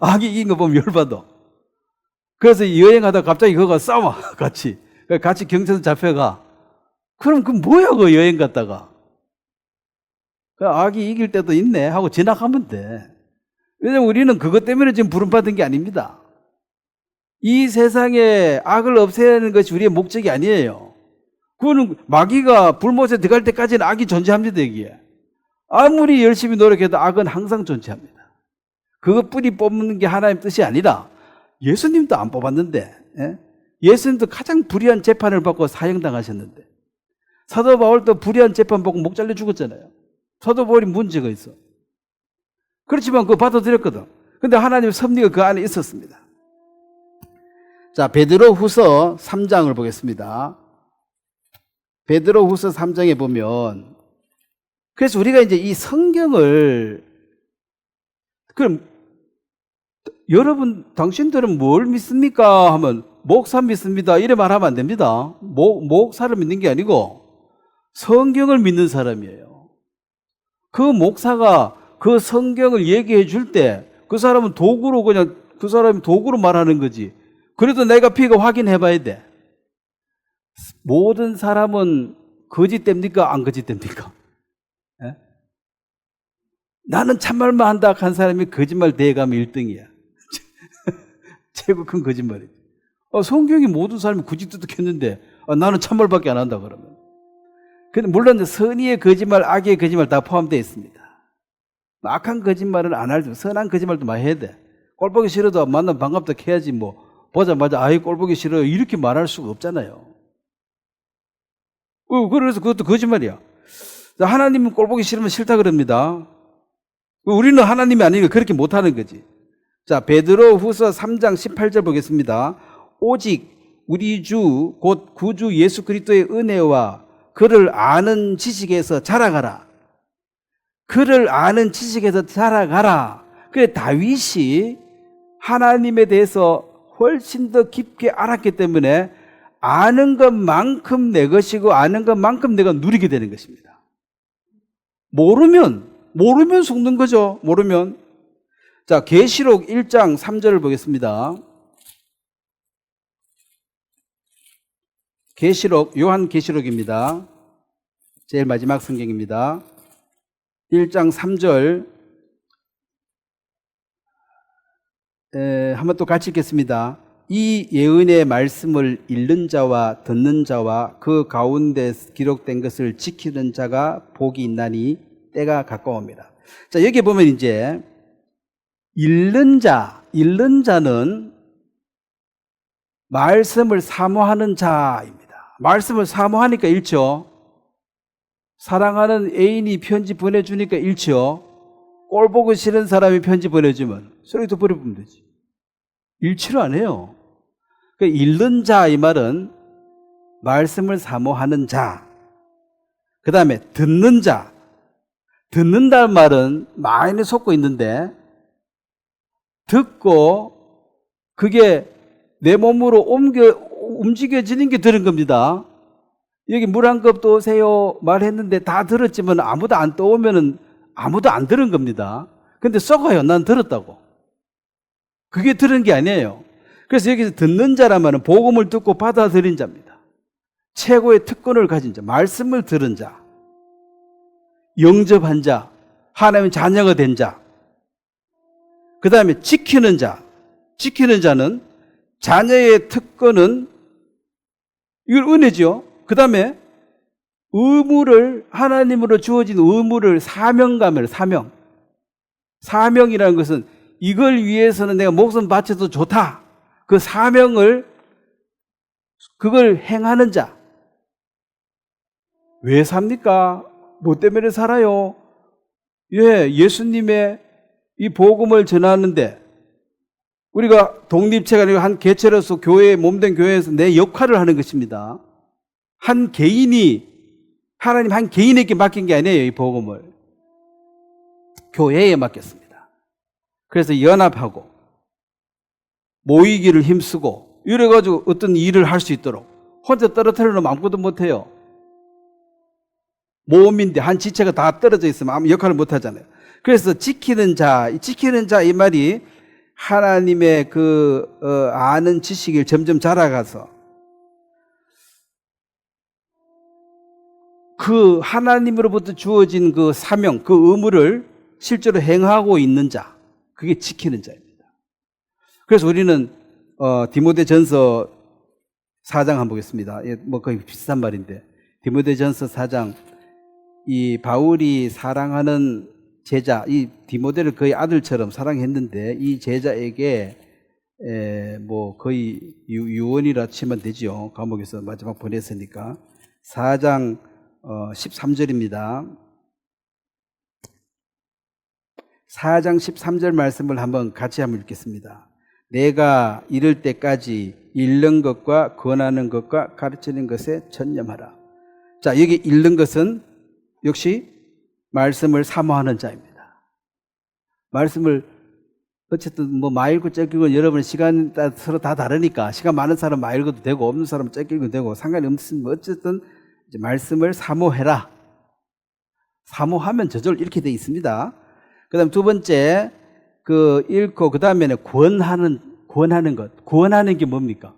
악이 이긴 거 보면 열받아. 그래서 여행하다 갑자기 그거가 싸워. 같이 경찰서 잡혀가. 그럼 그 뭐야 그 여행 갔다가. 악이 이길 때도 있네 하고 지나가면 돼. 왜냐면 우리는 그것 때문에 지금 부름받은 게 아닙니다. 이 세상에 악을 없애는 것이 우리의 목적이 아니에요. 그거는 마귀가 불못에 들어갈 때까지는 악이 존재합니다. 여기에 아무리 열심히 노력해도 악은 항상 존재합니다. 그거 뿌리 뽑는 게 하나님 뜻이 아니라 예수님도 안 뽑았는데, 예수님도 가장 불의한 재판을 받고 사형당하셨는데, 사도 바울도 불의한 재판 받고 목 잘려 죽었잖아요. 사도 바울이 문제가 있어. 그렇지만 그거 받아들였거든. 근데 하나님의 섭리가 그 안에 있었습니다. 자, 베드로 후서 3장을 보겠습니다. 베드로 후서 3장에 보면, 그래서 우리가 이제 이 성경을, 그럼 여러분 당신들은 뭘 믿습니까? 하면 목사 믿습니다 이래 말하면 안 됩니다. 목사를 믿는 게 아니고 성경을 믿는 사람이에요. 그 목사가 그 성경을 얘기해 줄 때 그 사람은 도구로 그냥 그 사람이 도구로 말하는 거지. 그래도 내가 피가 확인해 봐야 돼. 모든 사람은 거짓됩니까? 안 거짓됩니까? 예? 나는 참말만 한다 한 사람이 거짓말 대가면 1등이야. 최고 큰 거짓말이지. 성경이 모든 사람이 구직득득했는데 나는 참말밖에 안 한다 그러면. 근데 물론 선의의 거짓말, 악의 거짓말 다 포함되어 있습니다. 악한 거짓말은 안 하죠. 선한 거짓말도 많이 해야 돼. 꼴 보기 싫어도 만나면 반갑다 해야지 뭐 보자마자 아이 꼴 보기 싫어요 이렇게 말할 수가 없잖아요. 그래서 그것도 거짓말이야. 하나님은 꼴 보기 싫으면 싫다 그럽니다. 우리는 하나님이 아니니까 그렇게 못하는 거지. 자, 베드로 후서 3장 18절 보겠습니다. 오직 우리 주 곧 구주 예수 그리스도의 은혜와 그를 아는 지식에서 자라가라. 그를 아는 지식에서 자라가라. 그래, 다윗이 하나님에 대해서 훨씬 더 깊게 알았기 때문에 아는 것만큼 내 것이고 아는 것만큼 내가 누리게 되는 것입니다. 모르면 속는 거죠. 모르면. 자, 계시록 1장 3절을 보겠습니다. 요한계시록입니다. 제일 마지막 성경입니다. 1장 3절 한번 또 같이 읽겠습니다. 이 예언의 말씀을 읽는 자와 듣는 자와 그 가운데 기록된 것을 지키는 자가 복이 있나니 때가 가까웁니다. 자, 여기 보면 이제 읽는 자는 말씀을 사모하는 자입니다. 말씀을 사모하니까 읽죠. 사랑하는 애인이 편지 보내주니까 읽죠. 꼴 보고 싫은 사람이 편지 보내주면 쓰레기도 버려보면 되지. 읽지를 안 해요. 읽는 자 이 말은 말씀을 사모하는 자. 그 다음에 듣는 자. 듣는다는 말은 많이 속고 있는데 듣고 그게 내 몸으로 움직여지는 게 들은 겁니다. 여기 물 한 컵 떠오세요 말했는데 다 들었지만 아무도 안 떠오면은 아무도 안 들은 겁니다. 근데 썩어요. 난 들었다고. 그게 들은 게 아니에요. 그래서 여기서 듣는 자란 말은 복음을 듣고 받아들인 자입니다. 최고의 특권을 가진 자, 말씀을 들은 자, 영접한 자, 하나님의 자녀가 된 자. 그 다음에 지키는 자. 지키는 자는 자녀의 특권은 이걸 은혜죠. 그 다음에 의무를 하나님으로 주어진 의무를 사명감을 사명이라는 것은 이걸 위해서는 내가 목숨 바쳐도 좋다. 그 사명을 그걸 행하는 자. 왜 삽니까? 뭐 때문에 살아요? 예수님의 이 복음을 전하는데 우리가 독립체가 아니고 한 개체로서 교회에 몸된 교회에서 내 역할을 하는 것입니다. 한 개인이 하나님 한 개인에게 맡긴 게 아니에요. 이 복음을 교회에 맡겼습니다. 그래서 연합하고 모이기를 힘쓰고 이래가지고 어떤 일을 할 수 있도록 혼자 떨어뜨려 놓으면 아무것도 못해요. 모험인데 한 지체가 다 떨어져 있으면 아무 역할을 못하잖아요. 그래서 지키는 자 이 말이 하나님의 아는 지식을 점점 자라가서 그 하나님으로부터 주어진 그 사명, 그 의무를 실제로 행하고 있는 자, 그게 지키는 자입니다. 그래서 우리는 디모데전서 4장 한번 보겠습니다. 뭐 거의 비슷한 말인데, 디모데전서 4장, 이 바울이 사랑하는 제자, 이 디모데를 거의 아들처럼 사랑했는데 이 제자에게 뭐 거의 유언이라 치면 되죠. 감옥에서 마지막 보냈으니까. 4장 13절입니다. 4장 13절 말씀을 같이 한번 읽겠습니다. 내가 이를 때까지 읽는 것과 권하는 것과 가르치는 것에 전념하라. 자, 여기 읽는 것은 역시 말씀을 사모하는 자입니다. 말씀을 어쨌든 뭐 마일고 ጨ기고 여러분 시간 서로 다 다르니까 시간 많은 사람 마일고도 되고 없는 사람은 ጨ기고 되고 상관이 없으면 어쨌든 이제 말씀을 사모해라. 사모하면 저절로 이렇게 돼 있습니다. 그다음 두 번째 읽고 그다음에는 권하는 것. 권하는 게 뭡니까?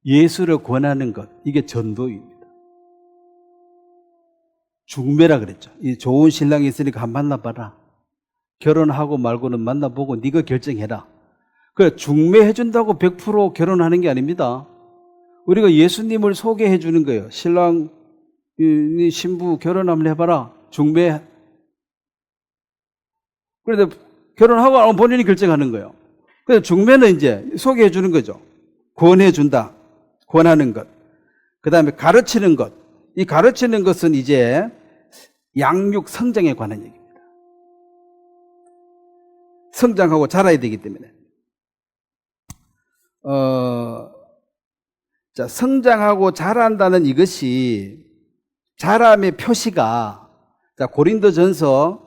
예수를 권하는 것. 이게 전도입니다. 중매라 그랬죠. 이 좋은 신랑이 있으니까 한번 만나봐라. 결혼하고 말고는 만나보고 네가 결정해라. 그래, 중매해 준다고 100% 결혼하는 게 아닙니다. 우리가 예수님을 소개해 주는 거예요. 신랑, 네 신부 결혼 한번 해봐라. 중매. 그런데 결혼하고 본인이 결정하는 거예요. 그래서 중매는 이제 소개해 주는 거죠. 권해 준다. 권하는 것. 그 다음에 가르치는 것. 이 가르치는 것은 이제 양육 성장에 관한 얘기입니다. 성장하고 자라야 되기 때문에. 자, 성장하고 자란다는 이것이 자람의 표시가, 자, 고린도전서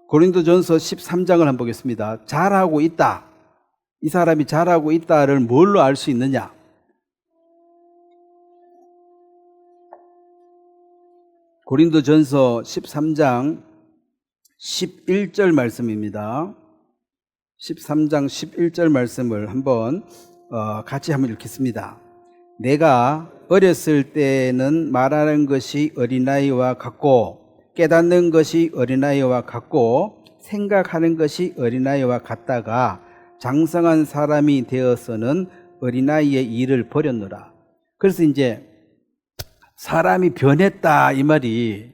13장을 한번 보겠습니다. 잘하고 있다. 이 사람이 잘하고 있다를 뭘로 알 수 있느냐? 고린도전서 13장 11절 말씀입니다. 13장 11절 말씀을 같이 한번 읽겠습니다. 내가 어렸을 때는 말하는 것이 어린아이와 같고 깨닫는 것이 어린아이와 같고 생각하는 것이 어린아이와 같다가 장성한 사람이 되어서는 어린아이의 일을 버렸노라. 그래서 이제 사람이 변했다 이 말이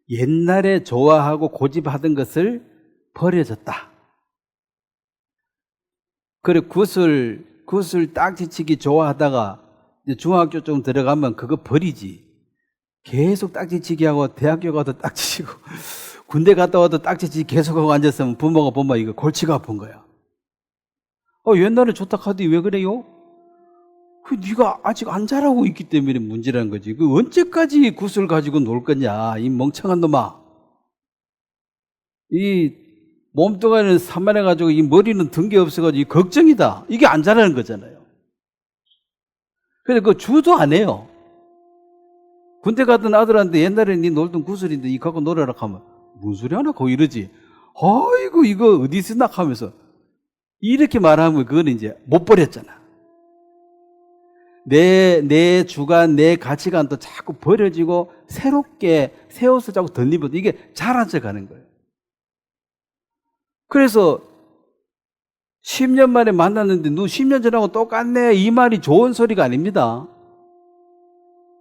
옛날에 좋아하고 고집하던 것을 버려졌다. 그래 굿을 딱지치기 좋아하다가 이제 중학교 좀 들어가면 그거 버리지. 계속 딱지치기 하고 대학교 가도 딱지치고 군대 갔다 와도 딱지치기 계속하고 앉았으면 부모가 보면 이거 골치가 아픈 거야. 옛날에 좋다 카드 왜 그래요? 네가 아직 안 자라고 있기 때문에 문제라는 거지. 언제까지 굿을 가지고 놀 거냐, 이 멍청한 놈아. 이 몸뚱아리는 산만해가지고 이 머리는 든 게 없어가지고 걱정이다. 이게 안 자라는 거잖아요. 그래서 주도 안 해요. 군대 가던 아들한테 옛날에 네 놀던 구슬인데 이 갖고 놀아라 하면 무슨 소리 하나 고 이러지. 아이고 이거 어디서 나 하면서 이렇게 말하면 그거는 이제 못 버렸잖아. 내 주관, 내 가치관도 자꾸 버려지고 새롭게 새 옷을 자꾸 덧입어도 이게 자란 척 하는 거예요. 그래서 10년 만에 만났는데 너 10년 전하고 똑같네 이 말이 좋은 소리가 아닙니다.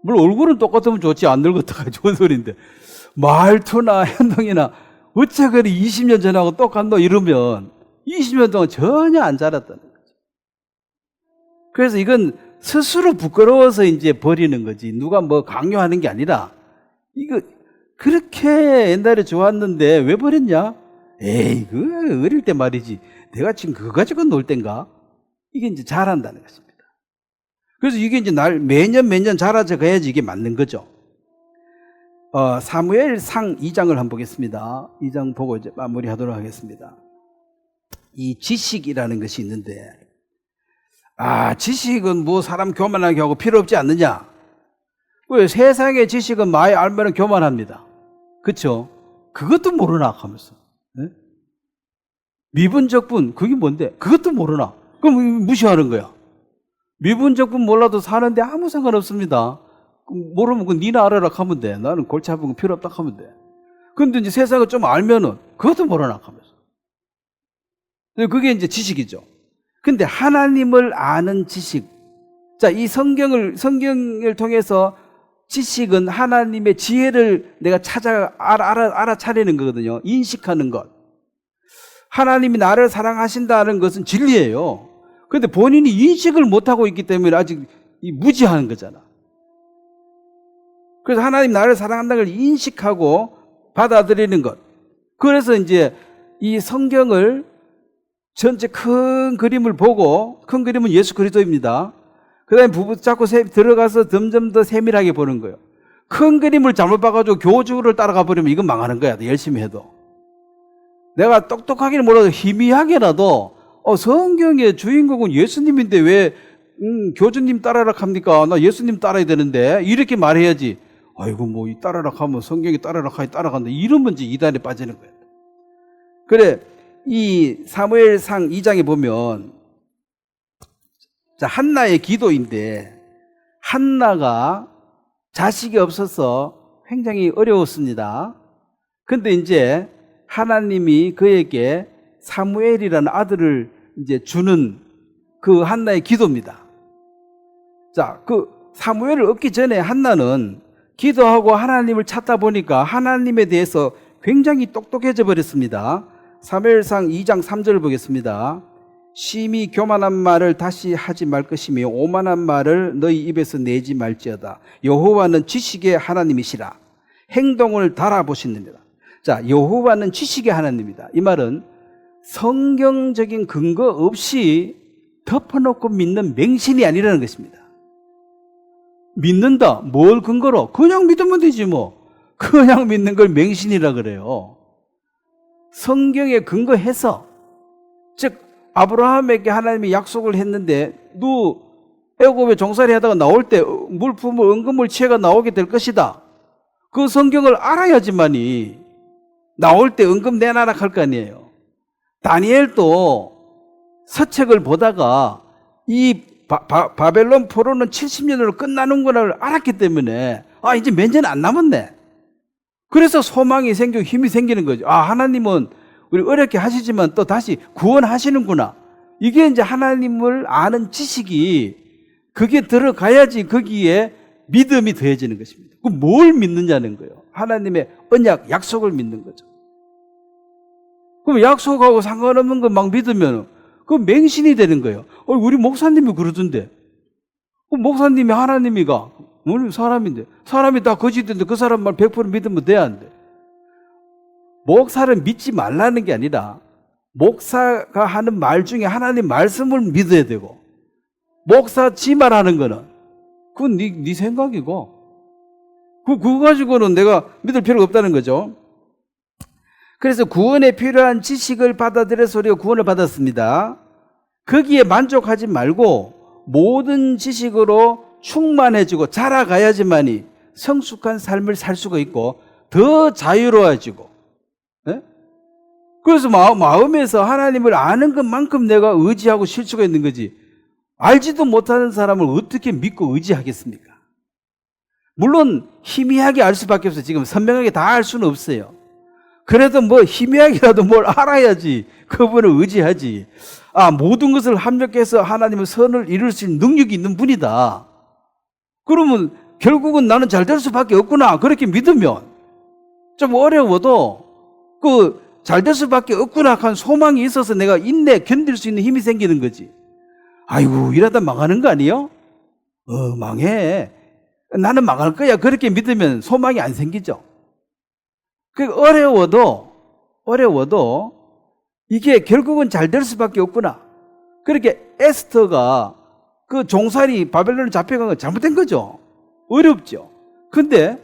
물론 얼굴은 똑같으면 좋지 안 늙었다가 좋은 소리인데 말투나 행동이나 어째 그리 20년 전하고 똑같노 이러면 20년 동안 전혀 안 자랐다는 거죠. 그래서 이건 스스로 부끄러워서 이제 버리는 거지 누가 뭐 강요하는 게 아니라 이거 그렇게 옛날에 좋았는데 왜 버렸냐? 에이 그 어릴 때 말이지 내가 지금 그거 가지고 놀 땐가? 이게 이제 자란다는 것입니다. 그래서 이게 이제 매년 자라져 가야지 이게 맞는 거죠. 사무엘상 2장을 한번 보겠습니다. 2장 보고 이제 마무리하도록 하겠습니다. 이 지식이라는 것이 있는데 지식은 뭐 사람 교만하게 하고 필요 없지 않느냐? 왜 세상의 지식은 많이 알면 교만합니다. 그렇죠? 그것도 모르나 하면서. 네? 미분적분 그게 뭔데? 그것도 모르나? 그럼 무시하는 거야. 미분적분 몰라도 사는데 아무 상관없습니다. 모르면 그 니나 알아라 하면 돼. 나는 골치 아픈 거 필요 없다 하면 돼. 근데 이제 세상을 좀 알면은 그것도 모르나 하면서. 그게 이제 지식이죠. 근데 하나님을 아는 지식. 자, 이 성경을 통해서 지식은 하나님의 지혜를 내가 알아차리는 거거든요. 인식하는 것. 하나님이 나를 사랑하신다는 것은 진리예요. 그런데 본인이 인식을 못하고 있기 때문에 아직 무지하는 거잖아. 그래서 하나님 나를 사랑한다는 걸 인식하고 받아들이는 것. 그래서 이제 이 성경을 전체 큰 그림을 보고, 큰 그림은 예수 그리스도입니다. 그 다음에 붙잡고 들어가서 점점 더 세밀하게 보는 거예요. 큰 그림을 잘못 봐가지고 교주를 따라가 버리면 이건 망하는 거야. 열심히 해도. 내가 똑똑하게는 몰라도 희미하게라도 성경의 주인공은 예수님인데 왜 교주님 따라라 합니까? 나 예수님 따라야 되는데 이렇게 말해야지. 아이고 뭐 이 따라라 하면 성경이 따라라 하니 따라간다. 이러면 이제 이단에 빠지는 거예요. 그래 이 사무엘상 2장에 보면 자, 한나의 기도인데 한나가 자식이 없어서 굉장히 어려웠습니다. 근데 이제 하나님이 그에게 사무엘이라는 아들을 이제 주는 그 한나의 기도입니다. 자, 그 사무엘을 얻기 전에 한나는 기도하고 하나님을 찾다 보니까 하나님에 대해서 굉장히 똑똑해져 버렸습니다. 사무엘상 2장 3절을 보겠습니다. 심히 교만한 말을 다시 하지 말 것이며 오만한 말을 너희 입에서 내지 말지어다. 여호와는 지식의 하나님이시라. 행동을 달아보시느니라. 자, 여호와는 지식의 하나님이다. 이 말은 성경적인 근거 없이 덮어놓고 믿는 맹신이 아니라는 것입니다. 믿는다. 뭘 근거로? 그냥 믿으면 되지 뭐. 그냥 믿는 걸 맹신이라 그래요. 성경에 근거해서, 즉 아브라함에게 하나님이 약속을 했는데 너 애굽에 종살이 하다가 나올 때 물품을 은금을 취해가 나오게 될 것이다. 그 성경을 알아야지만이 나올 때 은금 내놔라 할 거 아니에요. 다니엘도 서책을 보다가 이 바벨론 포로는 70년으로 끝나는 걸 알았기 때문에 이제 몇 년 안 남았네. 그래서 소망이 생기고 힘이 생기는 거죠. 하나님은 우리 어렵게 하시지만 또 다시 구원하시는구나. 이게 이제 하나님을 아는 지식이 그게 들어가야지 거기에 믿음이 더해지는 것입니다. 그 뭘 믿느냐는 거예요. 하나님의 언약, 약속을 믿는 거죠. 그럼 약속하고 상관없는 거 막 믿으면 그 맹신이 되는 거예요. 우리 목사님이 그러던데. 목사님이 하나님이가 우리 사람인데 사람이 다 거짓인데 그 사람 말 100% 믿으면 돼야 안 돼. 목사를 믿지 말라는 게 아니라 목사가 하는 말 중에 하나님 말씀을 믿어야 되고 목사 지 말하는 거는 그건 네 생각이고 그거 가지고는 내가 믿을 필요가 없다는 거죠. 그래서 구원에 필요한 지식을 받아들여서 우리가 구원을 받았습니다. 거기에 만족하지 말고 모든 지식으로 충만해지고 자라가야지만이 성숙한 삶을 살 수가 있고 더 자유로워지고. 네? 그래서 마음에서 하나님을 아는 것만큼 내가 의지하고 쉴 수가 있는 거지. 알지도 못하는 사람을 어떻게 믿고 의지하겠습니까? 물론 희미하게 알 수밖에 없어요. 지금 선명하게 다 알 수는 없어요. 그래도 뭐 희미하게라도 뭘 알아야지 그분을 의지하지. 모든 것을 합력해서 하나님의 선을 이룰 수 있는 능력이 있는 분이다. 그러면 결국은 나는 잘 될 수밖에 없구나. 그렇게 믿으면 좀 어려워도 그 잘 될 수밖에 없구나 한 소망이 있어서 내가 인내 견딜 수 있는 힘이 생기는 거지. 아이고 이러다 망하는 거 아니에요? 망해. 나는 망할 거야. 그렇게 믿으면 소망이 안 생기죠. 어려워도 이게 결국은 잘 될 수밖에 없구나. 그렇게 에스더가 그 종살이 바벨론에 잡혀간 건 잘못된 거죠. 어렵죠. 근데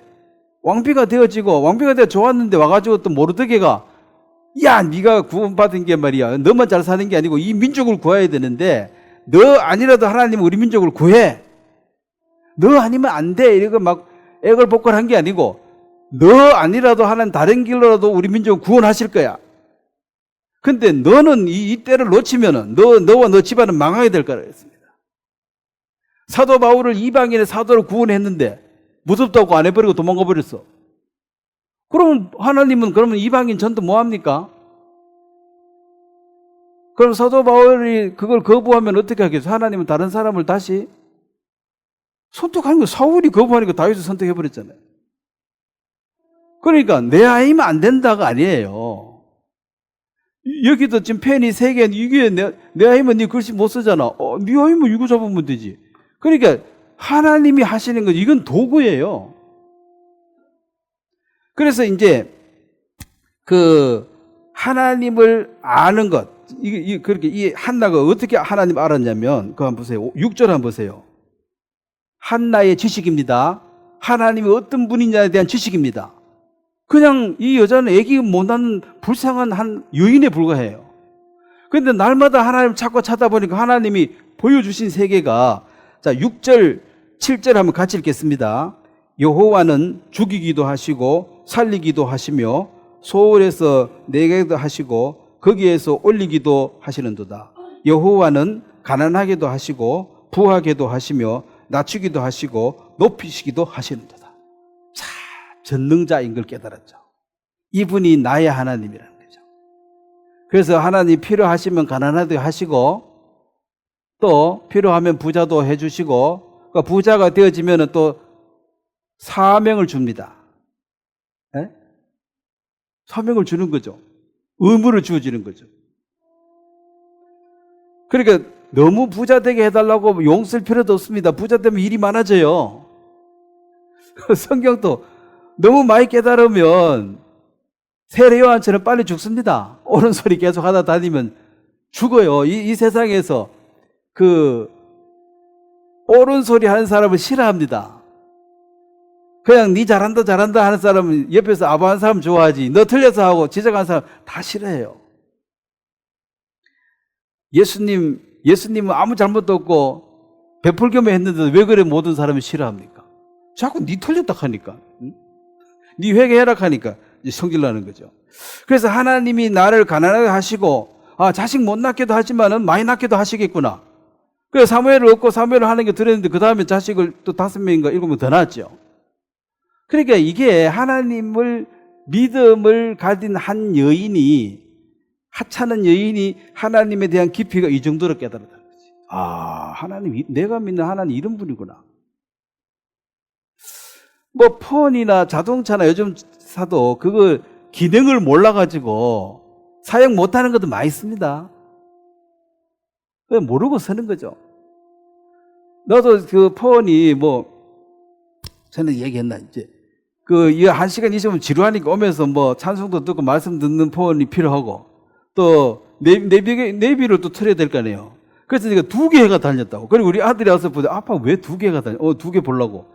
왕비가 되어 좋았는데 와가지고 또 모르드게가 야 네가 구원받은 게 말이야 너만 잘 사는 게 아니고 이 민족을 구해야 되는데 너 아니라도 하나님은 우리 민족을 구해. 너 아니면 안 돼. 이러고 막 액을 복권한 게 아니고 너 아니라도 하나님 다른 길로라도 우리 민족을 구원하실 거야. 근데 너는 이 때를 놓치면은 너와 너 집안은 망하게 될 거라 했습니다. 사도 바울을 이방인의 사도로 구원했는데 무섭다고 안 해버리고 도망가 버렸어. 그러면 하나님은 그러면 이방인 전도 뭐 합니까? 그럼 사도 바울이 그걸 거부하면 어떻게 하겠어요? 하나님은 다른 사람을 다시 선택하는 거. 사울이 거부하니까 다윗을 선택해버렸잖아요. 그러니까 내 아이면 안 된다가 아니에요. 여기도 지금 펜이 3개, 이게 내 아이면 네 글씨 못 쓰잖아. 네 아이면 이거 잡으면 되지. 그러니까 하나님이 하시는 거, 이건 도구예요. 그래서 이제 그 하나님을 아는 것, 그렇게 이 한나가 어떻게 하나님 알았냐면, 그거 한번 보세요. 6절 한번 보세요. 한나의 지식입니다. 하나님이 어떤 분이냐에 대한 지식입니다. 그냥 이 여자는 애기 못난 불쌍한 한 여인에 불과해요. 그런데 날마다 하나님 찾고 찾아보니까 하나님이 보여주신 세계가, 자 6절 7절 한번 같이 읽겠습니다. 여호와는 죽이기도 하시고 살리기도 하시며 소홀에서 내게도 하시고 거기에서 올리기도 하시는도다. 여호와는 가난하게도 하시고 부하게도 하시며 낮추기도 하시고 높이시기도 하시는도다. 자, 전능자인 걸 깨달았죠. 이분이 나의 하나님이라는 거죠. 그래서 하나님 필요하시면 가난하게 하시고 또 필요하면 부자도 해주시고, 그러니까 부자가 되어지면 또 사명을 줍니다. 네? 사명을 주는 거죠. 의무를 주어지는 거죠. 그러니까 너무 부자 되게 해달라고 용 쓸 필요도 없습니다. 부자 되면 일이 많아져요. 성경도 너무 많이 깨달으면 세례 요한처럼 빨리 죽습니다. 옳은 소리 계속 하다 다니면 죽어요. 이 세상에서 그 옳은 소리 하는 사람을 싫어합니다. 그냥 니 잘한다 잘한다 하는 사람은 옆에서 아부하는 사람 좋아하지, 너 틀려서 하고 지적하는 사람 다 싫어해요. 예수님은 아무 잘못도 없고 베풀교만 했는데 왜 그래 모든 사람이 싫어합니까? 자꾸 니 틀렸다 하니까, 응? 니 회개해라 하니까 이제 성질나는 거죠. 그래서 하나님이 나를 가난하게 하시고, 자식 못 낳게도 하지만은 많이 낳게도 하시겠구나. 그래서 사무엘을 얻고 사무엘을 하는 게 들었는데 그 다음에 자식을 또 5명인가 7명 더 낳았죠. 그러니까 이게 하나님을 믿음을 가진 한 여인이, 하찮은 여인이 하나님에 대한 깊이가 이 정도로 깨달았다는 거지. 하나님, 내가 믿는 하나님 이런 분이구나. 뭐 폰이나 자동차나 요즘 사도 그거 기능을 몰라가지고 사용 못하는 것도 많이 있습니다. 모르고 쓰는 거죠. 나도 그 폰이 저는 얘기했나, 이제 이 1시간 20분 지루하니까 오면서 찬송도 듣고 말씀 듣는 폰이 필요하고 또 내비를 또 틀어야 될 거 아니에요. 그래서 내가 2개가 달렸다고. 그리고 우리 아들이 와서 보자. 아빠 왜 2개가 달려? 2개 보려고.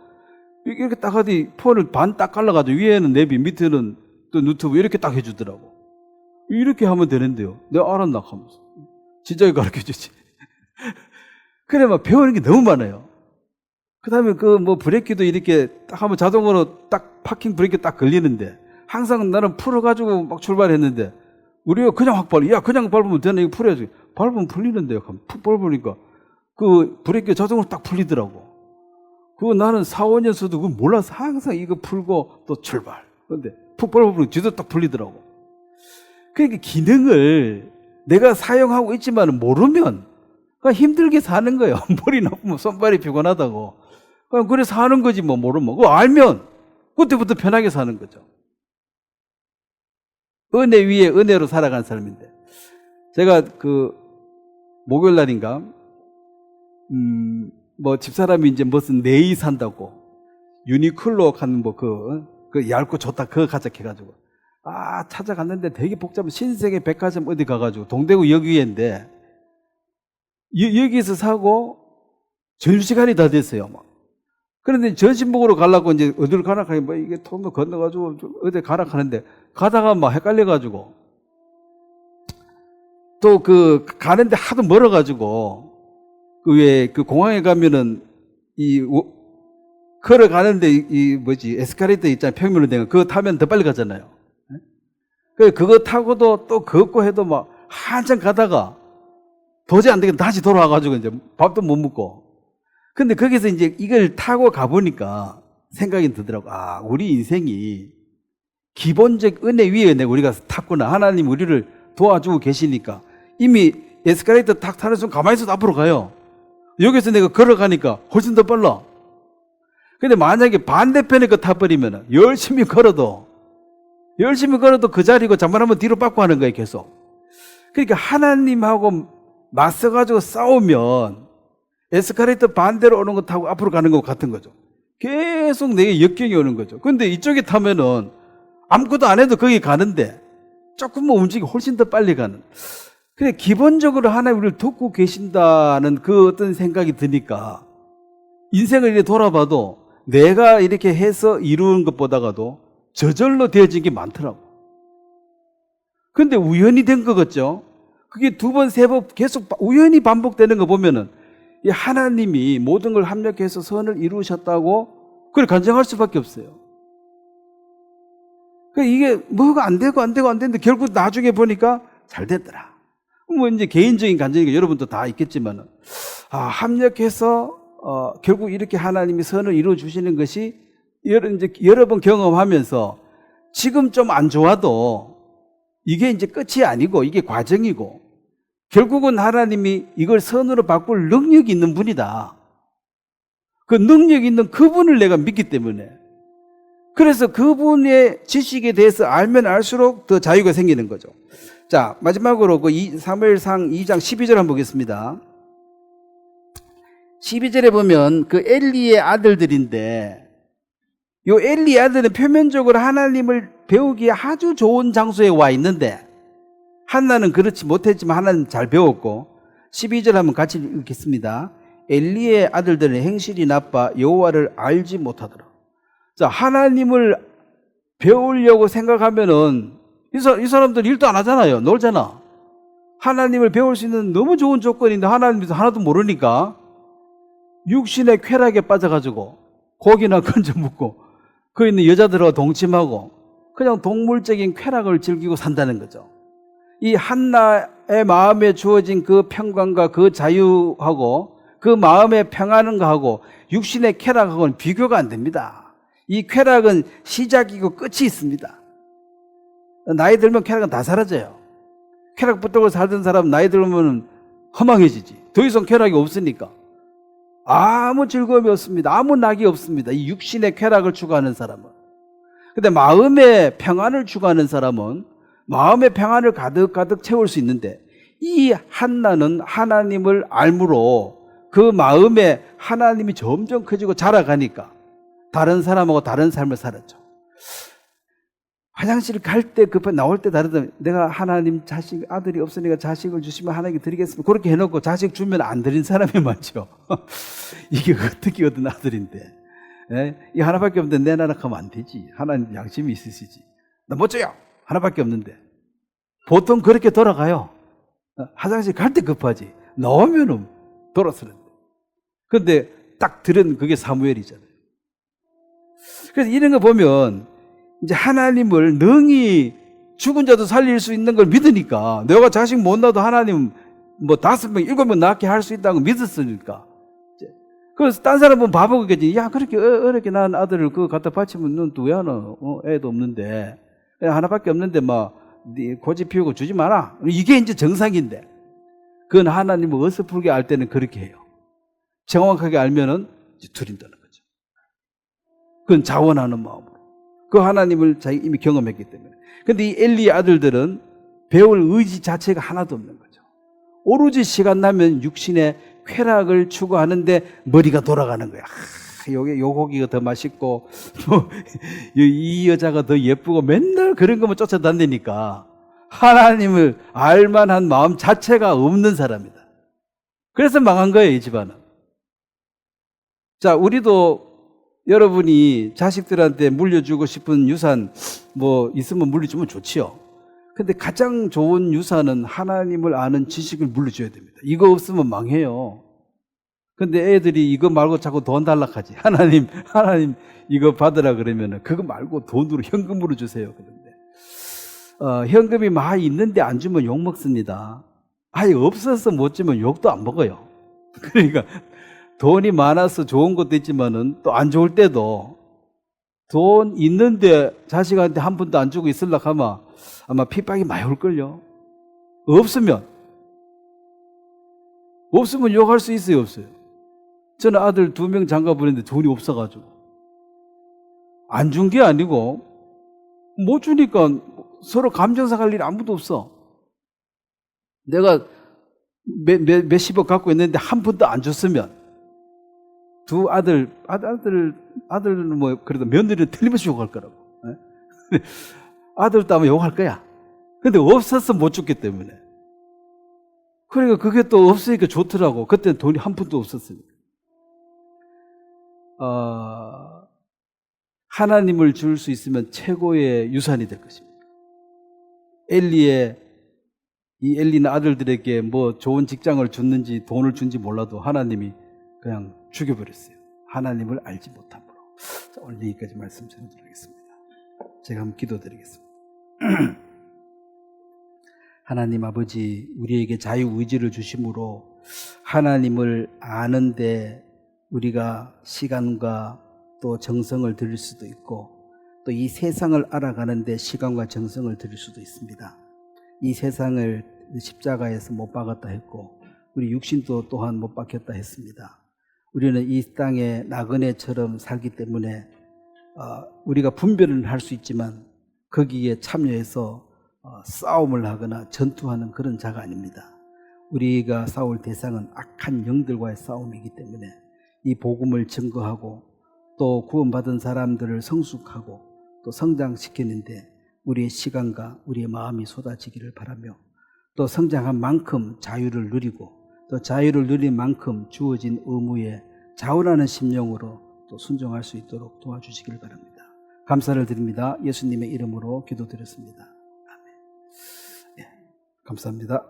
이렇게 딱 하더니 폰을 반 딱 갈라가지고 위에는 내비, 밑에는 또 유튜브 이렇게 딱 해주더라고. 이렇게 하면 되는데요. 내가 알았나 하면서. 진작에 가르쳐 주지. 그래, 막 배우는 게 너무 많아요. 그 다음에 브레이크도 이렇게 딱 하면 자동으로 딱 파킹 브레이크 딱 걸리는데, 항상 나는 풀어가지고 막 출발했는데, 우리가 그냥 확 밟아. 야, 그냥 밟으면 되네. 이거 풀어야지. 밟으면 풀리는데요. 푹 밟으니까 그 브레이크 자동으로 딱 풀리더라고. 그거 나는 4, 5년 써도 그거 몰라서 항상 이거 풀고 또 출발. 근데 푹 밟으면 뒤도 딱 풀리더라고. 그러니까 기능을 내가 사용하고 있지만 모르면 그냥 힘들게 사는 거예요. 머리 나쁘면 손발이 피곤하다고. 그냥 그래서 사는 거지 모르면. 그거 알면 그때부터 편하게 사는 거죠. 은혜 위에 은혜로 살아가는 사람인데, 제가 목요일 날인가 집사람이 이제 무슨 네이 산다고 유니클로 가는 그 얇고 좋다 그거 가자 해가지고 찾아갔는데 되게 복잡한 신세계 백화점 어디 가가지고 동대구 여기인데 여기서 사고 점심시간이 다 됐어요. 그런데 점심 먹으러 가려고 이제 어디를 가라 하니 이게 통로 건너가지고 어디 가라 하는데 가다가 헷갈려가지고 또 가는데 하도 멀어가지고 왜 공항에 가면은 걸어가는데 에스카레이터 있잖아요. 평면으로 된 거. 그거 타면 더 빨리 가잖아요. 그거 타고도 또 걷고 해도 막 한참 가다가 도저히 안 되겠다 다시 돌아와가지고 이제 밥도 못 먹고. 근데 거기서 이제 이걸 타고 가보니까 생각이 들더라고. 아, 우리 인생이 기본적 은혜 위에 내가 우리가 탔구나. 하나님 우리를 도와주고 계시니까. 이미 에스카레이터 탁 타는 순간 가만히 있어도 앞으로 가요. 여기서 내가 걸어가니까 훨씬 더 빨라. 근데 만약에 반대편에 거 타버리면 열심히 걸어도 그 자리고 잠깐 한번 뒤로 빠꾸 하는 거예요, 계속. 그러니까 하나님하고 맞서가지고 싸우면 에스카레이터 반대로 오는 거 타고 앞으로 가는 거 같은 거죠. 계속 내게 역경이 오는 거죠. 근데 이쪽에 타면은 아무것도 안 해도 거기 가는데 조금만 움직이면 훨씬 더 빨리 가는. 그래, 기본적으로 하나님 우리를 돕고 계신다는 그 어떤 생각이 드니까 인생을 이렇게 돌아봐도 내가 이렇게 해서 이루는 것보다가도 저절로 되어진 게 많더라고. 근데 우연히 된 거 같죠? 그게 두 번, 세 번 계속 우연히 반복되는 거 보면은 이 하나님이 모든 걸 합력해서 선을 이루셨다고 그걸 간증할 수밖에 없어요. 그러니까 이게 뭐가 안 되는데 결국 나중에 보니까 잘 됐더라. 뭐 이제 개인적인 간증이니까 여러분도 다 있겠지만은 합력해서 결국 이렇게 하나님이 선을 이루어 주시는 것이 이제 여러 번 경험하면서 지금 좀 안 좋아도 이게 이제 끝이 아니고 이게 과정이고 결국은 하나님이 이걸 선으로 바꿀 능력이 있는 분이다. 그 능력 있는 그분을 내가 믿기 때문에 그래서 그분의 지식에 대해서 알면 알수록 더 자유가 생기는 거죠. 자, 마지막으로 그 사무엘상 2장 12절 한번 보겠습니다. 12절에 보면 그 엘리의 아들들인데 요 엘리의 아들은 표면적으로 하나님을 배우기에 아주 좋은 장소에 와 있는데 한나는 그렇지 못했지만 하나는 잘 배웠고 12절 한번 같이 읽겠습니다. 엘리의 아들들은 행실이 나빠 여호와를 알지 못하더라. 자, 하나님을 배우려고 생각하면은 이 사람들 일도 안 하잖아요. 놀잖아. 하나님을 배울 수 있는 너무 좋은 조건인데 하나님께서 하나도 모르니까 육신의 쾌락에 빠져가지고 고기나 건져 먹고 그 있는 여자들하고 동침하고 그냥 동물적인 쾌락을 즐기고 산다는 거죠. 이 한나의 마음에 주어진 그 평강과 그 자유하고 그 마음의 평안함하고 육신의 쾌락하고는 비교가 안 됩니다. 이 쾌락은 시작이고 끝이 있습니다. 나이 들면 쾌락은 다 사라져요. 쾌락 붙들고 살던 사람은 나이 들면 허망해지지. 더 이상 쾌락이 없으니까 아무 즐거움이 없습니다. 아무 낙이 없습니다. 이 육신의 쾌락을 추구하는 사람은. 근데 마음의 평안을 추구하는 사람은 마음의 평안을 가득가득 채울 수 있는데 이 한나는 하나님을 알므로 그 마음에 하나님이 점점 커지고 자라가니까 다른 사람하고 다른 삶을 살았죠. 화장실 갈 때 급한 나올 때 다르다. 내가 하나님 자식 아들이 없으니까 자식을 주시면 하나님께 드리겠습니다. 그렇게 해놓고 자식 주면 안 드린 사람이 많죠. 이게 어떻게 얻은 아들인데? 예? 이 하나밖에 없는데 내 나라 하면 안 되지. 하나님 양심이 있으시지. 나 못 줘요. 하나밖에 없는데. 보통 그렇게 돌아가요. 화장실 갈 때 급하지. 나오면은 돌아서는데. 근데 딱 들은 그게 사무엘이잖아요. 그래서 이런 거 보면 이제 하나님을 능히 죽은 자도 살릴 수 있는 걸 믿으니까 내가 자식 못 낳아도 하나님 뭐 5명, 7명 낳게 할 수 있다고 믿었으니까. 그래서 딴 사람은 바보겠지. 야, 그렇게 어렵게 낳은 아들을 그거 갖다 바치면 넌 또 왜 하나? 애도 없는데. 하나밖에 없는데 막 고집 피우고 주지 마라. 이게 이제 정상인데. 그건 하나님을 어설프게 알 때는 그렇게 해요. 정확하게 알면은 이제 드린다는 거죠. 그건 자원하는 마음으로. 그 하나님을 자기 이미 경험했기 때문에. 근데 이 엘리의 아들들은 배울 의지 자체가 하나도 없는 거죠. 오로지 시간 나면 육신의 쾌락을 추구하는데 머리가 돌아가는 거야. 요 고기가 더 맛있고 이 여자가 더 예쁘고 맨날 그런 것만 쫓아다니니까 하나님을 알만한 마음 자체가 없는 사람이다. 그래서 망한 거예요, 이 집안은. 자, 우리도 여러분이 자식들한테 물려주고 싶은 유산 뭐 있으면 물려주면 좋지요. 근데 가장 좋은 유산은 하나님을 아는 지식을 물려줘야 됩니다. 이거 없으면 망해요. 근데 애들이 이거 말고 자꾸 돈 달라하지. 하나님 이거 받으라 그러면은 그거 말고 돈으로 현금으로 주세요. 그런데 현금이 많이 있는데 안 주면 욕 먹습니다. 아예 없어서 못 주면 욕도 안 먹어요. 그러니까 돈이 많아서 좋은 것도 있지만은 또 안 좋을 때도 돈 있는데 자식한테 한 푼도 안 주고 있으려고 하면 아마 핍박이 많이 올걸요. 없으면 욕할 수 있어요, 없어요? 저는 아들 2명 장가 보냈는데 돈이 없어가지고 안 준 게 아니고 못 주니까 서로 감정 상할 일이 아무도 없어. 내가 몇십억 갖고 있는데 한 푼도 안 줬으면 두 아들은 뭐 그래도 며느리는 틀림없이 욕할 거라고. 아들도 아마 욕할 거야. 근데 없어서 못 줬기 때문에. 그러니까 그게 또 없으니까 좋더라고. 그때는 돈이 한 푼도 없었으니까. 하나님을 줄 수 있으면 최고의 유산이 될 것입니다. 이 엘리는 아들들에게 뭐 좋은 직장을 줬는지 돈을 준지 몰라도 하나님이 그냥 죽여버렸어요. 하나님을 알지 못함으로. 자, 오늘 여기까지 말씀 전해드리겠습니다. 제가 한번 기도드리겠습니다. 하나님 아버지, 우리에게 자유의지를 주심으로 하나님을 아는데 우리가 시간과 또 정성을 들일 수도 있고 또 이 세상을 알아가는데 시간과 정성을 들일 수도 있습니다. 이 세상을 십자가에서 못 박았다 했고 우리 육신도 또한 못 박혔다 했습니다. 우리는 이 땅에 나그네처럼 살기 때문에 우리가 분별은 할 수 있지만 거기에 참여해서 싸움을 하거나 전투하는 그런 자가 아닙니다. 우리가 싸울 대상은 악한 영들과의 싸움이기 때문에 이 복음을 증거하고 또 구원받은 사람들을 성숙하고 또 성장시키는데 우리의 시간과 우리의 마음이 쏟아지기를 바라며 또 성장한 만큼 자유를 누리고 또 자유를 누린 만큼 주어진 의무에 자원하는 심령으로 또 순종할 수 있도록 도와주시길 바랍니다. 감사를 드립니다. 예수님의 이름으로 기도드렸습니다. 아멘. 예, 감사합니다.